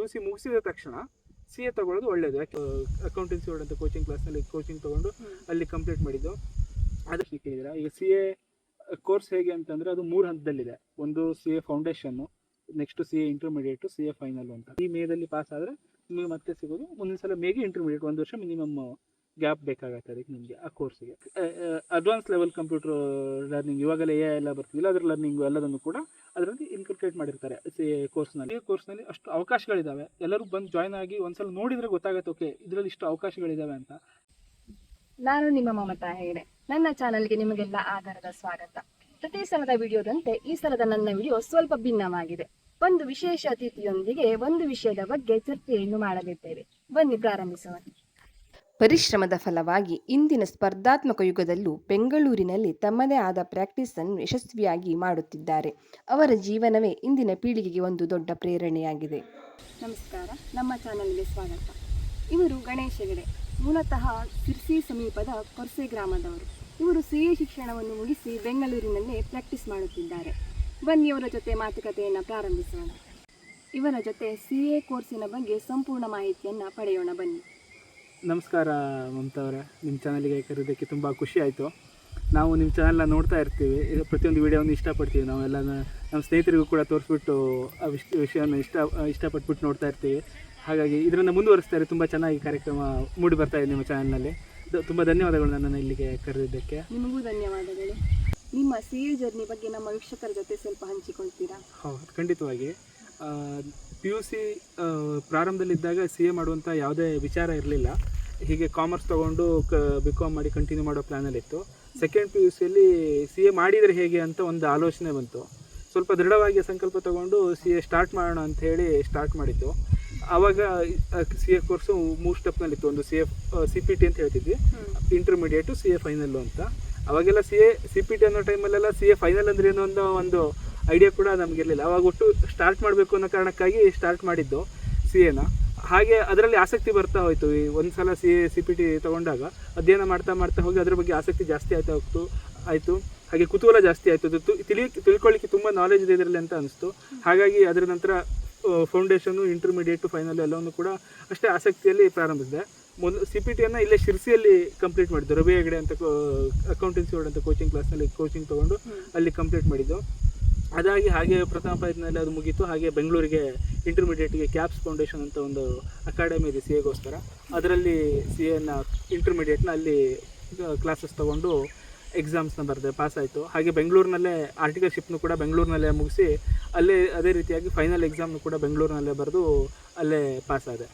PUC ಮುಗಿಸಿದ ತಕ್ಷಣ CA ತಗೊಳ್ಳೋದು ಒಳ್ಳೇದು. ಯಾಕೆ ಅಕೌಂಟೆನ್ಸಿ ಅಂತ ಕೋಚಿಂಗ್ ಕ್ಲಾಸ್ನಲ್ಲಿ ಕೋಚಿಂಗ್ ತೊಗೊಂಡು ಅಲ್ಲಿ ಕಂಪ್ಲೀಟ್ ಮಾಡಿದ್ದು. ಅದಕ್ಕೆ ಕೇಳಿದ್ರೆ ಈಗ CA ಕೋರ್ಸ್ ಹೇಗೆ ಅಂತಂದರೆ ಅದು 3 ಹಂತದಲ್ಲಿದೆ. ಒಂದು CA foundation, next CA intermediate, CA final ಅಂತ. ಈ ಮೇದಲ್ಲಿ ಪಾಸ್ ಆದರೆ ನಿಮಗೆ ಮತ್ತೆ ಸಿಗೋದು ಮುಂದಿನ ಸಲ ಮೇಗೆ ಇಂಟರ್ಮೀಡಿಯೇಟ್ 1 ವರ್ಷ ಮಿನಿಮಮ್ ಗ್ಯಾಪ್ ಬೇಕಾಗತ್ತೆ ಅದಕ್ಕೆ ನಿಮಗೆ ಆ ಕೋರ್ಸಿಗೆ. ಅಡ್ವಾನ್ಸ್ ಲೆವೆಲ್ ಕಂಪ್ಯೂಟರ್ ಲರ್ನಿಂಗ್, ಇವಾಗಲೇ AI ಎಲ್ಲ ಬರ್ತಿಲ್ಲ, ಅದರ ಲರ್ನಿಂಗು ಎಲ್ಲದನ್ನು ಕೂಡ ಅದರಲ್ಲಿ ಇನ್ಕಲ್ಕೇಟ್ ಮಾಡಿರ್ತಾರೆ ಕೋರ್ಸ್ನಲ್ಲಿ. ಈ ಕೋರ್ಸ್ನಲ್ಲಿ ಅಷ್ಟು ಅವಕಾಶಗಳಿದ್ದಾವೆ. ಎಲ್ಲರೂ ಬಂದು ಜಾಯ್ನ್ ಆಗಿ ಒಂದ್ಸಲ ನೋಡಿದರೆ ಗೊತ್ತಾಗುತ್ತೆ, ಓಕೆ ಇದರಲ್ಲಿ ಇಷ್ಟು ಅವಕಾಶಗಳಿದ್ದಾವೆ ಅಂತ. ನಾನು ನಿಮ್ಮ ಮಮತಾ ಹೆಗಡೆ. ನನ್ನ ಚಾನಲ್ಗೆ ನಿಮಗೆಲ್ಲ ಆಧಾರದ ಸ್ವಾಗತ. ಪ್ರತಿ ಸಲದ ವಿಡಿಯೋದಂತೆ ಈ ಸಲದ ನನ್ನ ವಿಡಿಯೋ ಸ್ವಲ್ಪ ಭಿನ್ನವಾಗಿದೆ. ಒಂದು ವಿಶೇಷ ಅತಿಥಿಯೊಂದಿಗೆ ಒಂದು ವಿಷಯದ ಬಗ್ಗೆ ಚರ್ಚೆಯನ್ನು ಮಾಡಲಿದ್ದೇವೆ. ಬನ್ನಿ ಪ್ರಾರಂಭಿಸೋಣ. ಪರಿಶ್ರಮದ ಫಲವಾಗಿ ಇಂದಿನ ಸ್ಪರ್ಧಾತ್ಮಕ ಯುಗದಲ್ಲೂ ಬೆಂಗಳೂರಿನಲ್ಲಿ ತಮ್ಮದೇ ಆದ ಪ್ರಾಕ್ಟೀಸ್ ಅನ್ನು ಯಶಸ್ವಿಯಾಗಿ ಮಾಡುತ್ತಿದ್ದಾರೆ. ಅವರ ಜೀವನವೇ ಇಂದಿನ ಪೀಳಿಗೆಗೆ ಒಂದು ದೊಡ್ಡ ಪ್ರೇರಣೆಯಾಗಿದೆ. ನಮಸ್ಕಾರ, ನಮ್ಮ ಚಾನಲ್ಗೆ ಸ್ವಾಗತ. ಇವರು ಗಣೇಶ್ ಹೆಗಡೆ, ಮೂಲತಃ ಸಿರ್ಸಿ ಸಮೀಪದ ಕೊರ್ಸೆ ಗ್ರಾಮದವರು. ಇವರು CA ಶಿಕ್ಷಣವನ್ನು ಮುಗಿಸಿ ಬೆಂಗಳೂರಿನಲ್ಲೇ ಪ್ರಾಕ್ಟೀಸ್ ಮಾಡುತ್ತಿದ್ದಾರೆ. ಬನ್ನಿ ಅವರ ಜೊತೆ ಮಾತುಕತೆಯನ್ನು ಪ್ರಾರಂಭಿಸೋಣ. ಇವರ ಜೊತೆ CA ಕೋರ್ಸಿನ ಬಗ್ಗೆ ಸಂಪೂರ್ಣ ಮಾಹಿತಿಯನ್ನು ಪಡೆಯೋಣ. ಬನ್ನಿ. ನಮಸ್ಕಾರ ಮಮತಾ ಅವರೇ, ನಿಮ್ಮ ಚಾನಲಿಗೆ ಕರೆಯೋದಕ್ಕೆ ತುಂಬ ಖುಷಿ ಆಯಿತು. ನಾವು ನಿಮ್ಮ ಚಾನಲ್ನ ನೋಡ್ತಾ ಇರ್ತೀವಿ, ಪ್ರತಿಯೊಂದು ವೀಡಿಯೋವನ್ನು ಇಷ್ಟಪಡ್ತೀವಿ. ನಾವೆಲ್ಲ ನಮ್ಮ ಸ್ನೇಹಿತರಿಗೂ ಕೂಡ ತೋರಿಸ್ಬಿಟ್ಟು ಆ ವಿಷಯವನ್ನು ಇಷ್ಟಪಟ್ಬಿಟ್ಟು ನೋಡ್ತಾ ಇರ್ತೀವಿ. ಹಾಗಾಗಿ ಇದನ್ನು ಮುಂದುವರಿಸ್ತಾ ಇರಿ. ತುಂಬ ಚೆನ್ನಾಗಿ ಕಾರ್ಯಕ್ರಮ ಮೂಡಿ ಬರ್ತಾ ಇದೆ ನಿಮ್ಮ ಚಾನಲ್ನಲ್ಲಿ. ತುಂಬ ಧನ್ಯವಾದಗಳು ನನ್ನನ್ನು ಇಲ್ಲಿಗೆ ಕರೆದಿದ್ದಕ್ಕೆ. ನಿಮಗೂ ಧನ್ಯವಾದಗಳು. ನಿಮ್ಮ CA ಜರ್ನಿ ಬಗ್ಗೆ ನಮ್ಮ ವೀಕ್ಷಕರ ಜೊತೆ ಸ್ವಲ್ಪ ಹಂಚಿಕೊಳ್ತೀರಾ? ಹೌದು, ಖಂಡಿತವಾಗಿ. PUC ಪ್ರಾರಂಭದಲ್ಲಿದ್ದಾಗ CA ಮಾಡುವಂಥ ಯಾವುದೇ ವಿಚಾರ ಇರಲಿಲ್ಲ. ಹೀಗೆ ಕಾಮರ್ಸ್ ತೊಗೊಂಡು BCom ಮಾಡಿ ಕಂಟಿನ್ಯೂ ಮಾಡೋ ಪ್ಲ್ಯಾನಲ್ಲಿತ್ತು. ಸೆಕೆಂಡ್ PUCಯಲ್ಲಿ CA ಮಾಡಿದರೆ ಹೇಗೆ ಅಂತ ಒಂದು ಆಲೋಚನೆ ಬಂತು. ಸ್ವಲ್ಪ ದೃಢವಾಗಿ ಸಂಕಲ್ಪ ತೊಗೊಂಡು CA ಸ್ಟಾರ್ಟ್ ಮಾಡೋಣ ಅಂತ ಹೇಳಿ ಸ್ಟಾರ್ಟ್ ಮಾಡಿದ್ದು. ಆವಾಗ CA ಕೋರ್ಸು 3 ಸ್ಟೆಪ್ನಲ್ಲಿತ್ತು. ಒಂದು CPT ಅಂತ ಹೇಳ್ತಿದ್ವಿ, ಇಂಟರ್ಮೀಡಿಯೇಟು, CA ಫೈನಲ್ಲು ಅಂತ. ಅವಾಗೆಲ್ಲ CPT ಅನ್ನೋ ಟೈಮಲ್ಲೆಲ್ಲ CA ಫೈನಲ್ ಅಂದ್ರೆ ಏನೋ ಒಂದು ಐಡಿಯಾ ಕೂಡ ನಮಗಿರಲಿಲ್ಲ. ಅವಾಗ ಒಟ್ಟು ಸ್ಟಾರ್ಟ್ ಮಾಡಬೇಕು ಅನ್ನೋ ಕಾರಣಕ್ಕಾಗಿ ಸ್ಟಾರ್ಟ್ ಮಾಡಿದ್ದು CAನ. ಹಾಗೆ ಅದರಲ್ಲಿ ಆಸಕ್ತಿ ಬರ್ತಾ ಹೋಯಿತು. ಈ ಒಂದು ಸಲ CPT ತೊಗೊಂಡಾಗ ಅಧ್ಯಯನ ಮಾಡ್ತಾ ಹೋಗಿ ಅದರ ಬಗ್ಗೆ ಆಸಕ್ತಿ ಜಾಸ್ತಿ ಆಯಿತು. ಹಾಗೆ ಕುತೂಹಲ ಜಾಸ್ತಿ ಆಯಿತು. ಅದು ತಿಳ್ಕೊಳ್ಳಿಕ್ಕೆ ತುಂಬ ನಾಲೆಜ್ ಇದೆ ಇದರಲ್ಲಿ ಅಂತ ಅನಿಸ್ತು. ಹಾಗಾಗಿ ಅದರ ನಂತರ ಫೌಂಡೇಶನ್ನು, ಇಂಟರ್ಮೀಡಿಯೇಟು, ಫೈನಲ್ ಎಲ್ಲವನ್ನು ಕೂಡ ಅಷ್ಟೇ ಆಸಕ್ತಿಯಲ್ಲಿ ಪ್ರಾರಂಭಿಸಿದೆ. CPTಯನ್ನು ಇಲ್ಲೇ ಶಿರ್ಸಿಯಲ್ಲಿ ಕಂಪ್ಲೀಟ್ ಮಾಡಿದ್ದು. ರವಿ ಹೆಗಡೆ ಅಂತ ಅಕೌಂಟೆನ್ಸಿ ಅಂತ ಕೋಚಿಂಗ್ ಕ್ಲಾಸ್ನಲ್ಲಿ ಕೋಚಿಂಗ್ ತೊಗೊಂಡು ಅಲ್ಲಿ ಕಂಪ್ಲೀಟ್ ಮಾಡಿದ್ದು. ಅದಾಗಿ ಹಾಗೆ ಪ್ರಥಮ ಪ್ರಯತ್ನದಲ್ಲಿ ಅದು ಮುಗೀತು. ಹಾಗೆ ಬೆಂಗಳೂರಿಗೆ ಇಂಟರ್ಮೀಡಿಯೇಟ್ಗೆ ಕ್ಯಾಪ್ಸ್ ಫೌಂಡೇಶನ್ ಅಂತ ಒಂದು ಅಕಾಡೆಮಿ ಇದೆ CAಗೋಸ್ಕರ. ಅದರಲ್ಲಿ CAನ ಇಂಟರ್ಮೀಡಿಯೇಟ್ನ ಅಲ್ಲಿ ಕ್ಲಾಸಸ್ ತೊಗೊಂಡು ಎಕ್ಸಾಮ್ಸ್ನ ಬರೆದೆ, ಪಾಸ್ ಆಯಿತು. ಹಾಗೆ ಬೆಂಗಳೂರಿನಲ್ಲೇ ಆರ್ಟಿಕಲ್ಶಿಪ್ನು ಕೂಡ ಬೆಂಗಳೂರಿನಲ್ಲೇ ಮುಗಿಸಿ ಅಲ್ಲೇ ಅದೇ ರೀತಿಯಾಗಿ ಫೈನಲ್ ಎಕ್ಸಾಮ್ನು ಕೂಡ ಬೆಂಗಳೂರಿನಲ್ಲೇ ಬರೆದು ಅಲ್ಲೇ ಪಾಸ್ ಆದೆ.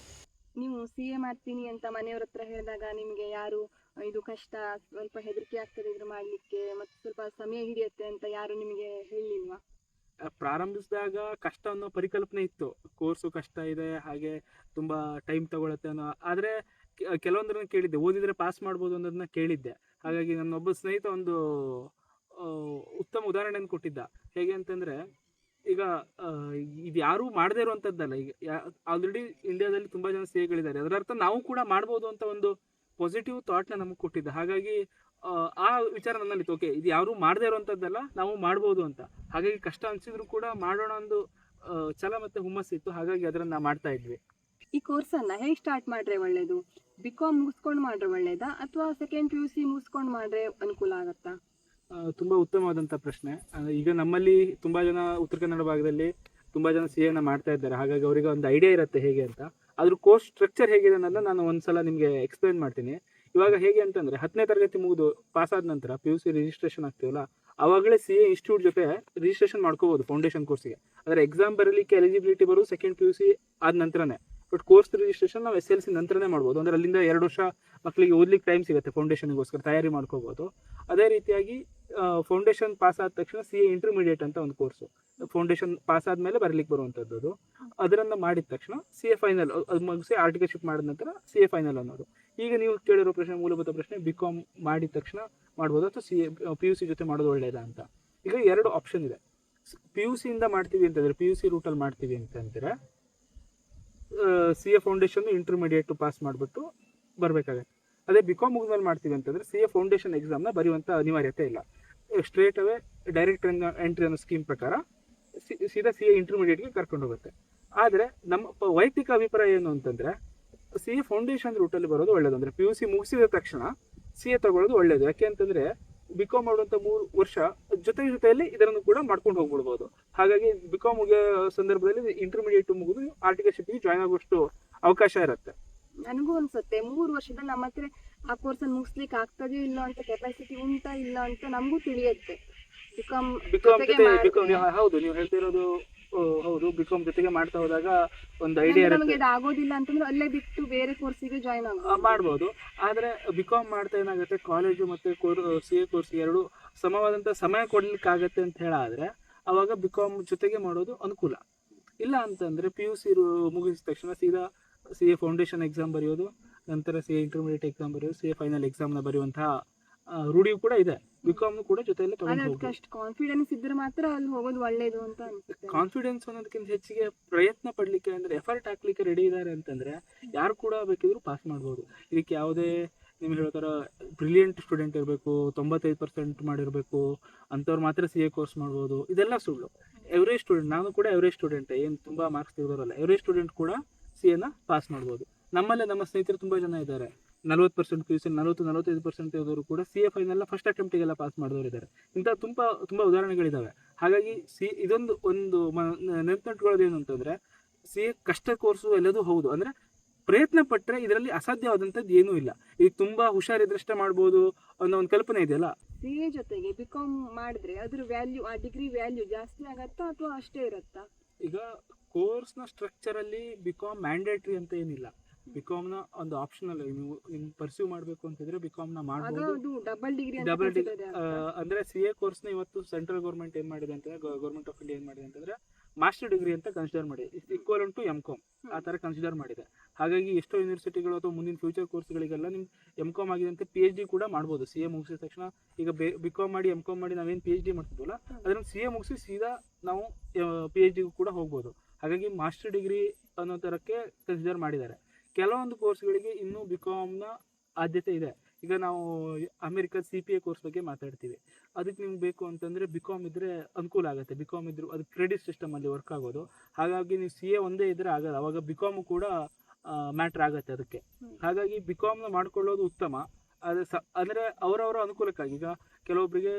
ನೀವು CA ಮಾಡ್ತೀನಿ ಅಂತ ಮನೆಯವ್ರ ಹತ್ರ ಹೇಳಿದಾಗ ನಿಮಗೆ ಯಾರು ಇದು ಕಷ್ಟ, ಸ್ವಲ್ಪ ಹೆದರಿಕೆ ಆಗ್ತದೆ ಇದ್ರ ಮಾಡಲಿಕ್ಕೆ, ಮತ್ತು ಸ್ವಲ್ಪ ಸಮಯ ಹಿಡಿಯುತ್ತೆ ಅಂತ ಯಾರು ನಿಮಗೆ ಹೇಳಿಲ್ವಾ? ಪ್ರಾರಂಭಿಸಿದಾಗ ಕಷ್ಟ ಅನ್ನೋ ಪರಿಕಲ್ಪನೆ ಇತ್ತು. ಕೋರ್ಸು ಕಷ್ಟ ಇದೆ, ಹಾಗೆ ತುಂಬ ಟೈಮ್ ತಗೊಳುತ್ತೆ ಅನ್ನೋ. ಆದರೆ ಕೆಲವೊಂದರನ್ನ ಕೇಳಿದ್ದೆ, ಓದಿದರೆ ಪಾಸ್ ಮಾಡ್ಬೋದು ಅನ್ನೋದನ್ನ ಕೇಳಿದ್ದೆ. ಹಾಗಾಗಿ ನನ್ನೊಬ್ಬ ಸ್ನೇಹಿತ ಒಂದು ಉತ್ತಮ ಉದಾಹರಣೆಯನ್ನು ಕೊಟ್ಟಿದ್ದ. ಹೇಗೆ ಅಂತಂದರೆ, ಈಗ ಇದು ಯಾರೂ ಮಾಡದೇ ಇರುವಂಥದ್ದಲ್ಲ. ಈಗ ಆಲ್ರೆಡಿ ಇಂಡಿಯಾದಲ್ಲಿ ತುಂಬ ಜನ CAಗಳಿದ್ದಾರೆ. ಅದರ ಅರ್ಥ ನಾವು ಕೂಡ ಮಾಡ್ಬೋದು ಅಂತ ಒಂದು ಪಾಸಿಟಿವ್ ಥಾಟ್ನ ನಮಗೆ ಕೊಟ್ಟಿದ್ದ. ಹಾಗಾಗಿ ಆ ವಿಚಾರ ನನ್ನಲ್ಲಿತ್ತು, ಓಕೆ ಇದು ಯಾರೂ ಮಾಡದೇ ಇರುವಂಥದ್ದಲ್ಲ, ನಾವು ಮಾಡ್ಬೋದು ಅಂತ. ಹಾಗಾಗಿ ಕಷ್ಟ ಅನಿಸಿದ್ರು ಕೂಡ ಮಾಡೋಣ ಒಂದು ಛಲ ಮತ್ತು ಹುಮ್ಮಸ್ಸಿತ್ತು. ಹಾಗಾಗಿ ಅದನ್ನು ಮಾಡ್ತಾ ಇದ್ವಿ. ಈ ಕೋರ್ಸನ್ನು ಹೇಗೆ ಸ್ಟಾರ್ಟ್ ಮಾಡ್ರೆ ಒಳ್ಳೇದು? BCom ಮುಗಿಸ್ಕೊಂಡು ಮಾಡ್ರೆ ಒಳ್ಳೇದಾ, ಅಥವಾ ಸೆಕೆಂಡ್ PUC ಮುಗಿಸ್ಕೊಂಡು ಮಾಡ್ರೆ ಅನುಕೂಲ ಆಗುತ್ತಾ? ತುಂಬ ಉತ್ತಮವಾದಂಥ ಪ್ರಶ್ನೆ. ಈಗ ನಮ್ಮಲ್ಲಿ ತುಂಬ ಜನ ಉತ್ತರ ಕನ್ನಡ ಭಾಗದಲ್ಲಿ ತುಂಬ ಜನ CAನ ಮಾಡ್ತಾ ಇದ್ದಾರೆ. ಹಾಗಾಗಿ ಅವರಿಗೆ ಒಂದು ಐಡಿಯಾ ಇರುತ್ತೆ ಹೇಗೆ ಅಂತ. ಅದ್ರ ಕೋರ್ಸ್ ಸ್ಟ್ರಕ್ಚರ್ ಹೇಗಿದೆ ಅನ್ನೋದನ್ನ ನಾನು ಒಂದು ಸಲ ನಿಮಗೆ ಎಕ್ಸ್ಪ್ಲೈನ್ ಮಾಡ್ತೀನಿ. ಇವಾಗ ಹೇಗೆ ಅಂತಂದರೆ, 10ನೇ ತರಗತಿ ಮುಗಿದು ಪಾಸಾದ ನಂತರ PUC ರಿಜಿಸ್ಟ್ರೇಷನ್ ಆಗ್ತೀವಲ್ಲ, ಆವಾಗಲೇ CA ಇನ್ಸ್ಟಿಟ್ಯೂಟ್ ಜೊತೆ ರಿಜಿಸ್ಟ್ರೇಷನ್ ಮಾಡ್ಕೋಬೋದು ಫೌಂಡೇಶನ್ ಕೋರ್ಸಿಗೆ. ಆದರೆ ಎಕ್ಸಾಮ್ ಬರಲಿಕ್ಕೆ ಎಲಿಜಿಬಿಲಿಟಿ ಬರೋದು ಸೆಕೆಂಡ್ PUC ಆದ ನಂತರನೇ. ಬಟ್ ಕೋರ್ಸ್ ರಿಜಿಸ್ಟ್ರೇಷನ್ ನಾವು SLC ನಂತರನೇ ಮಾಡ್ಬೋದು. ಅಂದರೆ ಅಲ್ಲಿಂದ 2 ವರ್ಷ ಮಕ್ಕಳಿಗೆ ಓದ್ಲಿಕ್ಕೆ ಟೈಮ್ ಸಿಗುತ್ತೆ, ಫೌಂಡೇಶನ್ಗೋಸ್ಕರ ತಯಾರಿ ಮಾಡ್ಕೋಬೋದು. ಅದೇ ರೀತಿಯಾಗಿ ಫೌಂಡೇಶನ್ ಪಾಸ್ ಆದ ತಕ್ಷಣ CA ಇಂಟರ್ಮೀಡಿಯೇಟ್ ಅಂತ ಒಂದು ಕೋರ್ಸು, ಫೌಂಡೇಶನ್ ಪಾಸ್ ಆದಮೇಲೆ ಬರಲಿಕ್ಕೆ ಬರುವಂಥದ್ದು. ಅದನ್ನು ಮಾಡಿದ ತಕ್ಷಣ CA ಫೈನಲ್ ಅದು ಮುಗಿಸಿ ಆರ್ಟಿಕಲ್ಶಿಪ್ ಮಾಡಿದ ನಂತರ CA ಫೈನಲ್ ಅನ್ನೋದು. ಈಗ ನೀವು ಕೇಳಿರೋ ಪ್ರಶ್ನೆ, ಮೂಲಭೂತ ಪ್ರಶ್ನೆ, BCom ಮಾಡಿದ ತಕ್ಷಣ ಮಾಡ್ಬೋದು ಅಥವಾ PUC ಜೊತೆ ಮಾಡೋದು ಒಳ್ಳೆಯದಾ ಅಂತ. ಈಗ 2 ಆಪ್ಷನ್ ಇದೆ. PUCಯಿಂದ ಮಾಡ್ತೀವಿ ಅಂತಂದರೆ, PUC ರೂಟಲ್ಲಿ ಮಾಡ್ತೀವಿ ಅಂತಂದರೆ CA ಫೌಂಡೇಶನ್ನು, ಇಂಟರ್ಮೀಡಿಯೇಟು ಪಾಸ್ ಮಾಡಿಬಿಟ್ಟು ಬರಬೇಕಾಗತ್ತೆ. ಅದೇ BCom ಮುಗಿದ್ಮೇಲೆ ಮಾಡ್ತೀವಿ ಅಂತಂದರೆ CA ಫೌಂಡೇಶನ್ ಎಕ್ಸಾಮ್ನ ಬರೆಯುವಂಥ ಅನಿವಾರ್ಯತೆ ಇಲ್ಲ. ಸ್ಟ್ರೇಟ್ ಅವೇ ಡೈರೆಕ್ಟ್ ಎಂಟ್ರಿ ಅನ್ನೋ ಸ್ಕೀಮ್ ಪ್ರಕಾರ ಸೀದಾ CA ಇಂಟರ್ಮೀಡಿಯೇಟ್ಗೆ ಕರ್ಕೊಂಡು ಹೋಗುತ್ತೆ. ಆದರೆ ನಮ್ಮ ವೈಯಕ್ತಿಕ ಅಭಿಪ್ರಾಯ ಏನು ಅಂತಂದರೆ ಸಿ ಎ ಫೌಂಡೇಶನ್ ರೂಟಲ್ಲಿ ಬರೋದು ಒಳ್ಳೇದು. ಅಂದರೆ ಪಿ ಯು ಸಿ ಮುಗಿಸಿದ ತಕ್ಷಣ ಸಿ ಎ ತಗೊಳ್ಳೋದು ಒಳ್ಳೇದು. ಯಾಕೆ ಅಂತಂದರೆ ಬಿಕಾಮ್ ಮಾಡುವಂಥ 3 ವರ್ಷ ಜೊತೆಯಲ್ಲಿ ಇದನ್ನು ಕೂಡ ಮಾಡ್ಕೊಂಡು ಹೋಗ್ಬಿಡ್ಬೋದು. ಹಾಗಾಗಿ ಬಿಕಾಮ್ ಮುಗಿಯೋ ಸಂದರ್ಭದಲ್ಲಿ ಇಂಟರ್ಮೀಡಿಯೇಟ್ ಮುಗಿದು ಆರ್ಟಿಕಲ್ಶಿಪ್ಗೆ ಜಾಯ್ನ್ ಆಗುವಷ್ಟು ಅವಕಾಶ ಇರುತ್ತೆ. ನನಗೂ ಅನ್ಸುತ್ತೆ 3 ವರ್ಷದಲ್ಲಿ ನಮ್ಮ ಹತ್ರ ಆ ಕೋರ್ಸ್ ಅನ್ನು ಮುಗಿಸ್ಲಿಕ್ಕೆ ಆಗ್ತದೆಯೋ ಇಲ್ಲ ಅಂತ, ಕೆಪಾಸಿಟಿ ಉಂಟಾ ಇಲ್ಲ ಅಂತ ನಮಗೂ ತಿಳಿಯುತ್ತೆ. ಬಿಕಾಮ್ ಹೌದು, ನೀವು ಹೇಳ್ತಿರೋದು ಹೌದು. ಬಿಕಾಮ್ ಜೊತೆಗೆ ಮಾಡ್ತಾ ಹೋದಾಗ ಒಂದು ಐಡಿಯಾ ನಮಗೆ ಅದು ಆಗೋದಿಲ್ಲ ಅಂತಂದ್ರೆ ಅಲ್ಲೇ ಬಿಟ್ಟು ಬೇರೆ ಕೋರ್ಸಿಗೆ ಜಾಯ್ನ್ ಮಾಡ್ಬೋದು. ಆದರೆ ಬಿಕಾಮ್ ಮಾಡ್ತಾ ಏನಾಗುತ್ತೆ, ಕಾಲೇಜು ಮತ್ತು ಸಿ ಎ ಕೋರ್ಸ್ ಎರಡು ಸಮವಾದಂಥ ಸಮಯ ಕೊಡ್ಲಿಕ್ಕಾಗತ್ತೆ ಅಂತ ಹೇಳಾದರೆ ಅವಾಗ ಬಿಕಾಮ್ ಜೊತೆಗೆ ಮಾಡೋದು ಅನುಕೂಲ. ಇಲ್ಲ ಅಂತಂದರೆ ಪಿ ಯು ಸಿ ಮುಗಿಸಿದ ತಕ್ಷಣ ಸೀದಾ ಸಿ ಎ ಫೌಂಡೇಶನ್ ಎಕ್ಸಾಮ್ ಬರೆಯೋದು, ನಂತರ ಸಿ ಎ ಇಂಟರ್ಮೀಡಿಯೇಟ್ ಎಕ್ಸಾಮ್ ಬರೆಯೋದು, ಸಿ ಎ ಫೈನಲ್ ಎಕ್ಸಾಮ್ನ ಬರೆಯುವಂತಹ ರೂಢಿಯು ಕೂಡ ಇದೆ. ಬಿಕಾಮ್ ಕೂಡ ಜೊತೆಯಲ್ಲೇ ತಗೊಂಡು ಅಷ್ಟು ಕಾನ್ಫಿಡೆನ್ಸ್ ಇದ್ರೆ ಮಾತ್ರ ಅಲ್ಲಿ ಹೋಗೋದು ಒಳ್ಳೇದು ಅಂತ ಅನ್ಸುತ್ತೆ. ಕಾನ್ಫಿಡೆನ್ಸ್ ಅನ್ನೋದಕ್ಕಿಂತ ಹೆಚ್ಚಿಗೆ ಪ್ರಯತ್ನ ಪಡ್ಲಿಕ್ಕೆ, ಅಂದರೆ ಎಫರ್ಟ್ ಹಾಕ್ಲಿಕ್ಕೆ ರೆಡಿ ಇದ್ದಾರೆ ಅಂತಂದ್ರೆ ಯಾರು ಕೂಡ ಬೇಕಿದ್ರು ಪಾಸ್ ಮಾಡ್ಬೋದು. ಇದಕ್ಕೆ ಯಾವುದೇ ನಿಮ್ಗೆ ಹೇಳೋ ಥರ ಬ್ರಿಲಿಯಂಟ್ ಸ್ಟೂಡೆಂಟ್ ಇರಬೇಕು, 95% ಮಾಡಿರಬೇಕು ಅಂಥವ್ರು ಮಾತ್ರ ಸಿ ಎ ಕೋರ್ಸ್ ಮಾಡ್ಬೋದು, ಇದೆಲ್ಲ ಸುಳ್ಳು. ಎವ್ರೇಜ್ ಸ್ಟೂಡೆಂಟ್, ನಾನು ಕೂಡ ಎವ್ರೇಜ್ ಸ್ಟೂಡೆಂಟ್, ಏನು ತುಂಬ ಮಾರ್ಕ್ಸ್ ತೆಗೆದವರಲ್ಲ, ಎವ್ರೇಜ್ ಸ್ಟೂಡೆಂಟ್ ಕೂಡ ಸಿ ಎನ ಪಾಸ್ ಮಾಡ್ಬೋದು. ನಮ್ಮಲ್ಲೇ ನಮ್ಮ ಸ್ನೇಹಿತರು ತುಂಬ ಜನ ಇದ್ದಾರೆ, 40% ಪಿ ಯು ಸಿ 40-45% ತೆಗೆದವರು ಕೂಡ ಸಿ ಎ ಫೈನಲ್ ಫಸ್ಟ್ ಅಟೆಂಪ್ಟಿಗೆಲ್ಲ ಪಾಸ್ ಮಾಡಿದವರು ಇದ್ದಾರೆ. ಇಂಥ ತುಂಬ ಉದಾಹರಣೆಗಳಿದ್ದಾವೆ. ಹಾಗಾಗಿ ಇದೊಂದು ನೆನಪಿಟ್ಕೊಳ್ಳೋದೇನು ಅಂತಂದರೆ ಸಿ ಎ ಕಷ್ಟ ಕೋರ್ಸು ಎಲ್ಲದೂ ಹೌದು. ಅಂದರೆ ಪ್ರಯತ್ನ ಪಟ್ಟರೆ ಇದರಲ್ಲಿ ಅಸಾಧ್ಯವಾದಂಥದ್ದು ಏನೂ ಇಲ್ಲ. ಈಗ ತುಂಬ ಹುಷಾರಿದ್ರಷ್ಟೇ ಮಾಡ್ಬೋದು ಅನ್ನೋ ಒಂದು ಕಲ್ಪನೆ ಇದೆಯಲ್ಲ. ಸಿ ಎ ಜೊತೆಗೆ ಬಿಕಾಮ್ ಮಾಡಿದ್ರೆ ಅದ್ರ ವ್ಯಾಲ್ಯೂ, ಆ ಡಿಗ್ರಿ ವ್ಯಾಲ್ಯೂ ಜಾಸ್ತಿ ಆಗತ್ತಾ ಅಥವಾ ಅಷ್ಟೇ ಇರುತ್ತಾ? ಈಗ ಕೋರ್ಸ್ನ ಸ್ಟ್ರಕ್ಚರಲ್ಲಿ ಬಿಕಾಮ್ ಮ್ಯಾಂಡೇಟ್ರಿ ಅಂತ ಏನಿಲ್ಲ. ಬಿಕಾಮ್ನ ಒಂದು ಆಪ್ಷನಲ್, ನೀವು ಪರ್ಸ್ಯೂ ಮಾಡಬೇಕು ಅಂತಿದ್ರೆ ಬಿಕಾಮ್ನ ಮಾಡ್ಬೋದು. ಡಬಲ್ ಡಿಗ್ರಿ ಅಂದರೆ ಸಿ ಎ ಕೋರ್ಸ್ನ ಇವತ್ತು ಸೆಂಟ್ರಲ್ ಗೌರ್ಮೆಂಟ್ ಏನು ಮಾಡಿದೆ ಅಂತಂದರೆ, ಗೌರ್ಮೆಂಟ್ ಆಫ್ ಇಂಡಿಯಾ ಏನು ಮಾಡಿದೆ ಅಂತಂದರೆ ಮಾಸ್ಟರ್ ಡಿಗ್ರಿ ಅಂತ ಕನ್ಸಿಡರ್ ಮಾಡಿ, ಈಕ್ವಲ್ ಟು ಎಮ್.ಕಾಮ್ ಆ ಥರ ಕನ್ಸಿಡರ್ ಮಾಡಿದೆ. ಹಾಗಾಗಿ ಎಷ್ಟೋ ಯೂನಿವರ್ಸಿಟಿಗಳು ಅಥವಾ ಮುಂದಿನ ಫ್ಯೂಚರ್ ಕೋರ್ಸ್ಗಳಿಗೆಲ್ಲ ನಿಮ್ಮ ಎಮ್.ಕಾಮ್ ಆಗಿದೆ ಅಂತ ಪಿ ಎಚ್ ಡಿ ಕೂಡ ಮಾಡ್ಬೋದು. ಸಿ ಎ ಮುಗಿಸಿದ ತಕ್ಷಣ ಈಗ ಬಿಕಾಮ್ ಮಾಡಿ ಎಮ್.ಕಾಮ್ ಮಾಡಿ ನಾವೇನು ಪಿ ಎಚ್ ಡಿ ಮಾಡ್ತಿದ್ವಲ್ಲ, ಅದನ್ನು ಸಿ ಎ ಮುಗಿಸಿ ಸೀದಾ ನಾವು ಪಿ ಎಚ್ ಡಿಗೂ ಕೂಡ ಹೋಗ್ಬೋದು. ಹಾಗಾಗಿ ಮಾಸ್ಟರ್ ಡಿಗ್ರಿ ಅನ್ನೋ ಥರಕ್ಕೆ ಕನ್ಸಿಡರ್ ಮಾಡಿದ್ದಾರೆ. ಕೆಲವೊಂದು ಕೋರ್ಸ್ಗಳಿಗೆ ಇನ್ನೂ ಬಿಕಾಮ್ನ ಆದ್ಯತೆ ಇದೆ. ಈಗ ನಾವು ಅಮೆರಿಕದ CPA ಕೋರ್ಸ್ ಬಗ್ಗೆ ಮಾತಾಡ್ತೀವಿ. ಅದಕ್ಕೆ ನಿಮ್ಗೆ ಬೇಕು ಅಂತಂದರೆ ಬಿಕಾಮ್ ಇದ್ದರೆ ಅನುಕೂಲ ಆಗುತ್ತೆ. ಬಿಕಾಮ್ ಇದ್ರೂ ಅದು ಕ್ರೆಡಿಟ್ ಸಿಸ್ಟಮಲ್ಲಿ ವರ್ಕ್ ಆಗೋದು. ಹಾಗಾಗಿ ನೀವು ಸಿ ಎ ಒಂದೇ ಇದ್ದರೆ ಆಗೋದು, ಅವಾಗ ಬಿಕಾಮು ಕೂಡ ಮ್ಯಾಟ್ರ್ ಆಗುತ್ತೆ ಅದಕ್ಕೆ. ಹಾಗಾಗಿ ಬಿಕಾಮ್ನ ಮಾಡ್ಕೊಳ್ಳೋದು ಉತ್ತಮ. ಅದು ಅಂದರೆ ಅವರವರ ಅನುಕೂಲಕ್ಕಾಗಿ. ಈಗ ಕೆಲವೊಬ್ಬರಿಗೆ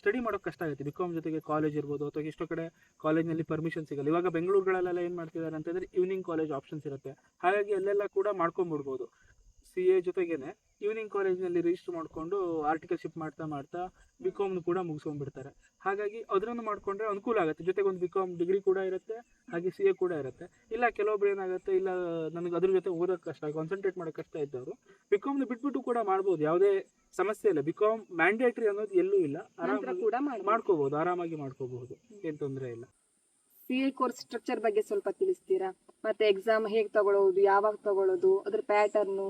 ಸ್ಟಡಿ ಮಾಡೋಕ್ಕೆ ಕಷ್ಟ ಆಗುತ್ತೆ, ಬಿಕಾಮ್ ಜೊತೆಗೆ ಕಾಲೇಜ್ ಇರ್ಬೋದು, ಅಥವಾ ಎಷ್ಟೋ ಕಡೆ ಕಾಲೇಜ್ನಲ್ಲಿ ಪರ್ಮಿಷನ್ ಸಿಗಲ್ಲ. ಇವಾಗ ಬೆಂಗಳೂರುಗಳಲ್ಲೆಲ್ಲ ಏನು ಮಾಡ್ತಿದ್ದಾರೆ ಅಂತಂದರೆ ಈವ್ನಿಂಗ್ ಕಾಲೇಜ್ ಆಪ್ಷನ್ಸ್ ಇರುತ್ತೆ. ಹಾಗಾಗಿ ಅಲ್ಲೆಲ್ಲ ಕೂಡ ಮಾಡ್ಕೊಂಬಿಡ್ಬೋದು. ಸಿ ಎ ಜೊತೆಗೇನೆ ಈವ್ನಿಂಗ್ ಕಾಲೇಜ್ನಲ್ಲಿ ರಿಜಿಸ್ಟರ್ ಮಾಡಿಕೊಂಡು ಆರ್ಟಿಕಲ್ಶಿಪ್ ಮಾಡ್ತಾ ಬಿಕಾಮ್ನು ಕೂಡ ಮುಗಿಸ್ಕೊಂಡ್ಬಿಡ್ತಾರೆ. ಹಾಗಾಗಿ ಅದನ್ನು ಮಾಡಿಕೊಂಡ್ರೆ ಅನುಕೂಲ ಆಗುತ್ತೆ. ಜೊತೆಗೆ ಒಂದು ಬಿಕಾಮ್ ಡಿಗ್ರಿ ಕೂಡ ಇರುತ್ತೆ, ಹಾಗೆ ಸಿ ಎ ಕೂಡ ಇರುತ್ತೆ. ಇಲ್ಲ ಕೆಲವೊಬ್ರು ಏನಾಗುತ್ತೆ, ಇಲ್ಲ ನನಗೆ ಅದ್ರ ಜೊತೆ ಓದೋಕ್ಕೆ ಕಷ್ಟ, ಕಾನ್ಸಂಟ್ರೇಟ್ ಮಾಡೋಕ್ಕೆ ಕಷ್ಟ ಇದ್ದವರು ಬಿಕಾಮ್ನ ಬಿಟ್ಬಿಟ್ಟು ಕೂಡ ಮಾಡ್ಬೋದು, ಯಾವುದೇ ಸಮಸ್ಯೆ ಇಲ್ಲ. ಬಿಕಾಮ್ ಮ್ಯಾಂಡೇಟ್ರಿ ಅನ್ನೋದು ಎಲ್ಲೂ ಇಲ್ಲ, ಆರಾಮಾಗಿ ಮಾಡ್ಕೋಬಹುದು, ಆರಾಮಾಗಿ ಮಾಡ್ಕೋಬಹುದು, ಏನು ತೊಂದರೆ ಇಲ್ಲ. ಸಿ ಎ ಕೋರ್ಸ್ ಸ್ಟ್ರಕ್ಚರ್ ಬಗ್ಗೆ ಸ್ವಲ್ಪ ತಿಳಿಸ್ತೀರಾ? ಮತ್ತೆ ಎಕ್ಸಾಮ್ ಹೇಗೆ ತಗೊಳ್ಳೋದು, ಯಾವಾಗ ತಗೊಳ್ಳೋದು, ಅದ್ರ ಪ್ಯಾಟರ್ನು,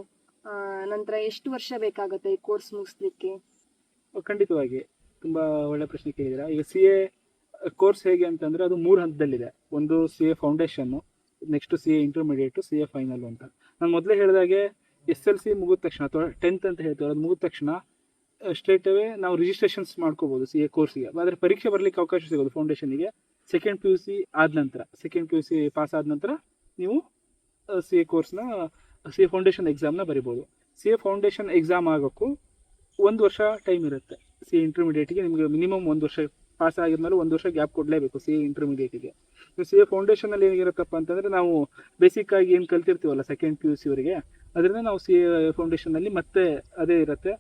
ನಂತರ ಎಷ್ಟು ವರ್ಷ ಬೇಕಾಗುತ್ತೆ ಈ ಕೋರ್ಸ್ ಮುಗಿಸ್ಲಿಕ್ಕೆ? ಖಂಡಿತವಾಗಿ ತುಂಬ ಒಳ್ಳೆ ಪ್ರಶ್ನೆ ಕೇಳಿದ್ದೀರಾ. ಈಗ ಸಿ ಎ ಕೋರ್ಸ್ ಹೇಗೆ ಅಂತಂದರೆ ಅದು 3 ಹಂತದಲ್ಲಿದೆ. ಒಂದು C A foundation, next C A intermediate, C A final ಅಂತ. ನಾನು ಮೊದಲೇ ಹೇಳಿದಾಗೆ SLC ಮುಗಿದ ತಕ್ಷಣ ಅಥವಾ 10th ಅಂತ ಹೇಳ್ತೀವಿ, ಅದು ಮುಗಿದ ತಕ್ಷಣ ಸ್ಟ್ರೇಟ್ ಅವೇ ನಾವು ರಿಜಿಸ್ಟ್ರೇಷನ್ಸ್ ಮಾಡ್ಕೋಬೋದು ಸಿ ಎ ಕೋರ್ಸಿಗೆ. ಆದರೆ ಪರೀಕ್ಷೆ ಬರಲಿಕ್ಕೆ ಅವಕಾಶ ಸಿಗೋದು ಫೌಂಡೇಶನಿಗೆ ಸೆಕೆಂಡ್ ಪಿ ಯು ಸಿ ಆದ ನಂತರ. Second P U C pass ಆದ ನಂತರ ನೀವು ಸಿ ಎ ಕೋರ್ಸ್ನ ಸಿ ಎ ಫೌಂಡೇಶನ್ ಎಕ್ಸಾಮ್ನ ಬರಿಬೋದು. ಸಿ ಎ ಫೌಂಡೇಶನ್ ಎಕ್ಸಾಮ್ ಆಗೋಕ್ಕೂ 1 ವರ್ಷ ಟೈಮ್ ಇರುತ್ತೆ. ಸಿ ಎ ಇಂಟರ್ಮೀಡಿಯೇಟಿಗೆ ನಿಮಗೆ ಮಿನಿಮಮ್ 1 ವರ್ಷ, ಪಾಸ್ ಆಗಿದ್ಮೇಲೆ 1 ವರ್ಷ ಗ್ಯಾಪ್ ಕೊಡಲೇಬೇಕು ಸಿ ಎ ಇಂಟರ್ಮೀಡಿಯೇಟಿಗೆ. ಸಿ ಎ ಫೌಂಡೇಶನಲ್ಲಿ ಏನಿರುತ್ತಪ್ಪ ಅಂತಂದರೆ ನಾವು ಬೇಸಿಕ್ಕಾಗಿ ಏನು ಕಲ್ತಿರ್ತೀವಲ್ಲ ಸೆಕೆಂಡ್ ಪಿ ಯು ಸಿ ಅವರಿಗೆ, ಅದರಿಂದ ನಾವು ಸಿ ಎ ಫೌಂಡೇಶನಲ್ಲಿ ಮತ್ತೆ ಅದೇ ಇರುತ್ತೆ.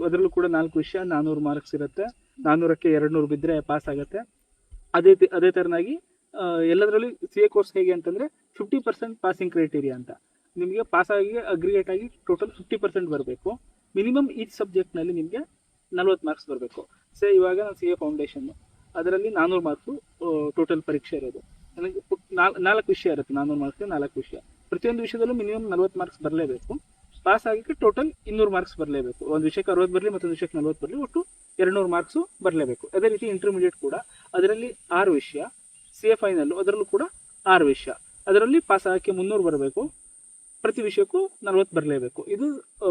ಅದರಲ್ಲೂ ಕೂಡ 4 ವಿಷಯ 400 ಮಾರ್ಕ್ಸ್ ಇರುತ್ತೆ. 400ಕ್ಕೆ 200 ಬಿದ್ದರೆ ಪಾಸ್ ಆಗುತ್ತೆ. ಅದೇ ಥರನಾಗಿ ಎಲ್ಲದರಲ್ಲೂ ಸಿ ಎ ಕೋರ್ಸ್ ಹೇಗೆ ಅಂತಂದರೆ 50% ಪಾಸಿಂಗ್ ಕ್ರೈಟೀರಿಯಾ ಅಂತ. ನಿಮಗೆ ಪಾಸಾಗಿ ಅಗ್ರಿಗೇಟ್ ಆಗಿ ಟೋಟಲ್ 50% ಬರಬೇಕು. ಮಿನಿಮಮ್ ಈಚ್ ಸಬ್ಜೆಕ್ಟ್ನಲ್ಲಿ ನಿಮಗೆ 40 ಮಾರ್ಕ್ಸ್ ಬರಬೇಕು. ಇವಾಗ ನಾನು ಸಿ ಎ ಫೌಂಡೇಶನ್ನು, ಅದರಲ್ಲಿ 400 ಮಾರ್ಕ್ಸು ಟೋಟಲ್ ಪರೀಕ್ಷೆ ಇರೋದು. ನನಗೆ 4 ವಿಷಯ ಇರುತ್ತೆ, 400 ಮಾರ್ಕ್ಸ್ಗೆ 4 ವಿಷಯ. ಪ್ರತಿಯೊಂದು ವಿಷಯದಲ್ಲೂ ಮಿನಿಮಮ್ 40 ಮಾರ್ಕ್ಸ್ ಬರಲೇಬೇಕು. ಪಾಸ್ ಆಗಿಕ್ಕೆ ಟೋಟಲ್ 200 ಮಾರ್ಕ್ಸ್ ಬರಲೇಬೇಕು. ಒಂದು ವಿಷಯಕ್ಕೆ 60 ಬರಲಿ, ಮತ್ತೊಂದು ವಿಷಯಕ್ಕೆ 40 ಬರಲಿ, ಒಟ್ಟು 200 ಮಾರ್ಕ್ಸು ಬರಲೇಬೇಕು. ಅದೇ ರೀತಿ ಇಂಟರ್ಮೀಡಿಯೇಟ್ ಕೂಡ ಅದರಲ್ಲಿ 6 ವಿಷಯ, ಸಿ ಎ ಫೈನಲ್ಲು ಅದರಲ್ಲೂ ಕೂಡ 6 ವಿಷಯ. ಅದರಲ್ಲಿ ಪಾಸ್ ಆಗೋಕ್ಕೆ 300 ಬರಬೇಕು, ಪ್ರತಿ ವಿಷಯಕ್ಕೂ 40 ಬರಲೇಬೇಕು. ಇದು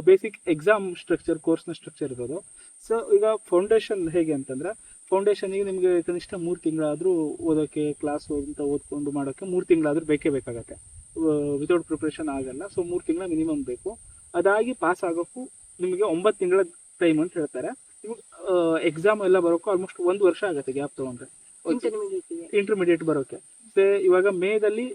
ಬೇಸಿಕ್ ಎಕ್ಸಾಮ್ ಸ್ಟ್ರಕ್ಚರ್, ಕೋರ್ಸ್ನ ಸ್ಟ್ರಕ್ಚರ್ ಇರೋದು. ಈಗ ಫೌಂಡೇಶನ್ ಹೇಗೆ ಅಂತಂದರೆ ಫೌಂಡೇಶನಿಗೆ ನಿಮಗೆ ಕನಿಷ್ಠ 3 ತಿಂಗಳಾದರೂ ಓದೋಕ್ಕೆ ಕ್ಲಾಸ್ ಅಂತ ಓದ್ಕೊಂಡು ಮಾಡೋಕ್ಕೆ 3 ತಿಂಗಳಾದರೂ ಬೇಕೇ ಬೇಕಾಗತ್ತೆ. ವಿತೌಟ್ ಪ್ರಿಪ್ರೇಷನ್ ಆಗಲ್ಲ. ಸೊ 3 ತಿಂಗಳ ಮಿನಿಮಮ್ ಬೇಕು. ಅದಾಗಿ ಪಾಸ್ ಆಗೋಕ್ಕೂ ನಿಮಗೆ 9 ತಿಂಗಳ ಟೈಮ್ ಅಂತ ಹೇಳ್ತಾರೆ. ನಿಮಗೆ ಎಕ್ಸಾಮ್ ಎಲ್ಲ ಬರೋಕ್ಕೂ ಆಲ್ಮೋಸ್ಟ್ 1 ವರ್ಷ ಆಗುತ್ತೆ ಗ್ಯಾಪ್ ತೊಗೊಂಡ್ರೆ ಇಂಟರ್ಮೀಡಿಯೇಟ್ ಬರೋಕ್ಕೆ. ಇವಾಗ ಮೇದಲ್ಲಿ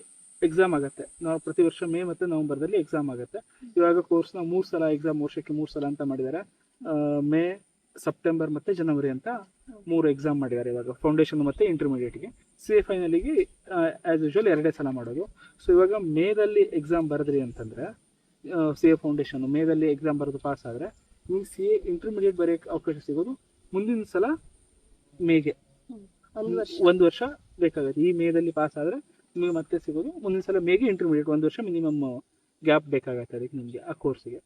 ಎಕ್ಸಾಮ್ ಆಗುತ್ತೆ. ನಾವು ಪ್ರತಿ ವರ್ಷ ಮೇ ಮತ್ತು ನವಂಬರ್ದಲ್ಲಿ ಎಕ್ಸಾಮ್ ಆಗುತ್ತೆ. ಇವಾಗ ಕೋರ್ಸ್ನ 3 ಸಲ ಎಕ್ಸಾಮ್, ವರ್ಷಕ್ಕೆ 3 ಸಲ ಅಂತ ಮಾಡಿದ್ದಾರೆ. ಮೇ, ಸೆಪ್ಟೆಂಬರ್ ಮತ್ತು ಜನವರಿ ಅಂತ 3 ಎಕ್ಸಾಮ್ ಮಾಡಿದ್ದಾರೆ ಇವಾಗ ಫೌಂಡೇಶನ್ ಮತ್ತು ಇಂಟರ್ಮೀಡಿಯೇಟ್ಗೆ. CA ಫೈನಲಿಗೆ ಆ್ಯಸ್ ಯೂಶ್ವಲ್ 2 ಸಲ ಮಾಡೋದು. ಸೊ ಇವಾಗ ಮೇದಲ್ಲಿ ಎಕ್ಸಾಮ್ ಬರೆದ್ರಿ ಅಂತಂದರೆ CA ಫೌಂಡೇಶನ್ ಮೇದಲ್ಲಿ ಎಕ್ಸಾಮ್ ಬರೆದು ಪಾಸ್ ಆದರೆ ನಿಮ್ಗೆ CA ಇಂಟರ್ಮೀಡಿಯೇಟ್ ಬರೆಯೋಕ್ಕೆ ಅವಕಾಶ ಸಿಗೋದು ಮುಂದಿನ ಸಲ ಮೇಗೆ. 1 ವರ್ಷ ಬೇಕಾಗುತ್ತೆ. ಈ ಮೇದಲ್ಲಿ ಪಾಸ್ ಆದರೆ ನಿಮಗೆ ಮತ್ತೆ ಸಿಗೋದು ಮುಂದಿನ ಸಲ ಮೇಗೆ ಇಂಟರ್ಮೀಡಿಯೇಟ್. 1 ವರ್ಷ ಮಿನಿಮಮ್ ಗ್ಯಾಪ್ ಬೇಕಾಗತ್ತೆ ಅದಕ್ಕೆ ನಿಮಗೆ ಆ ಕೋರ್ಸಿಗೆ.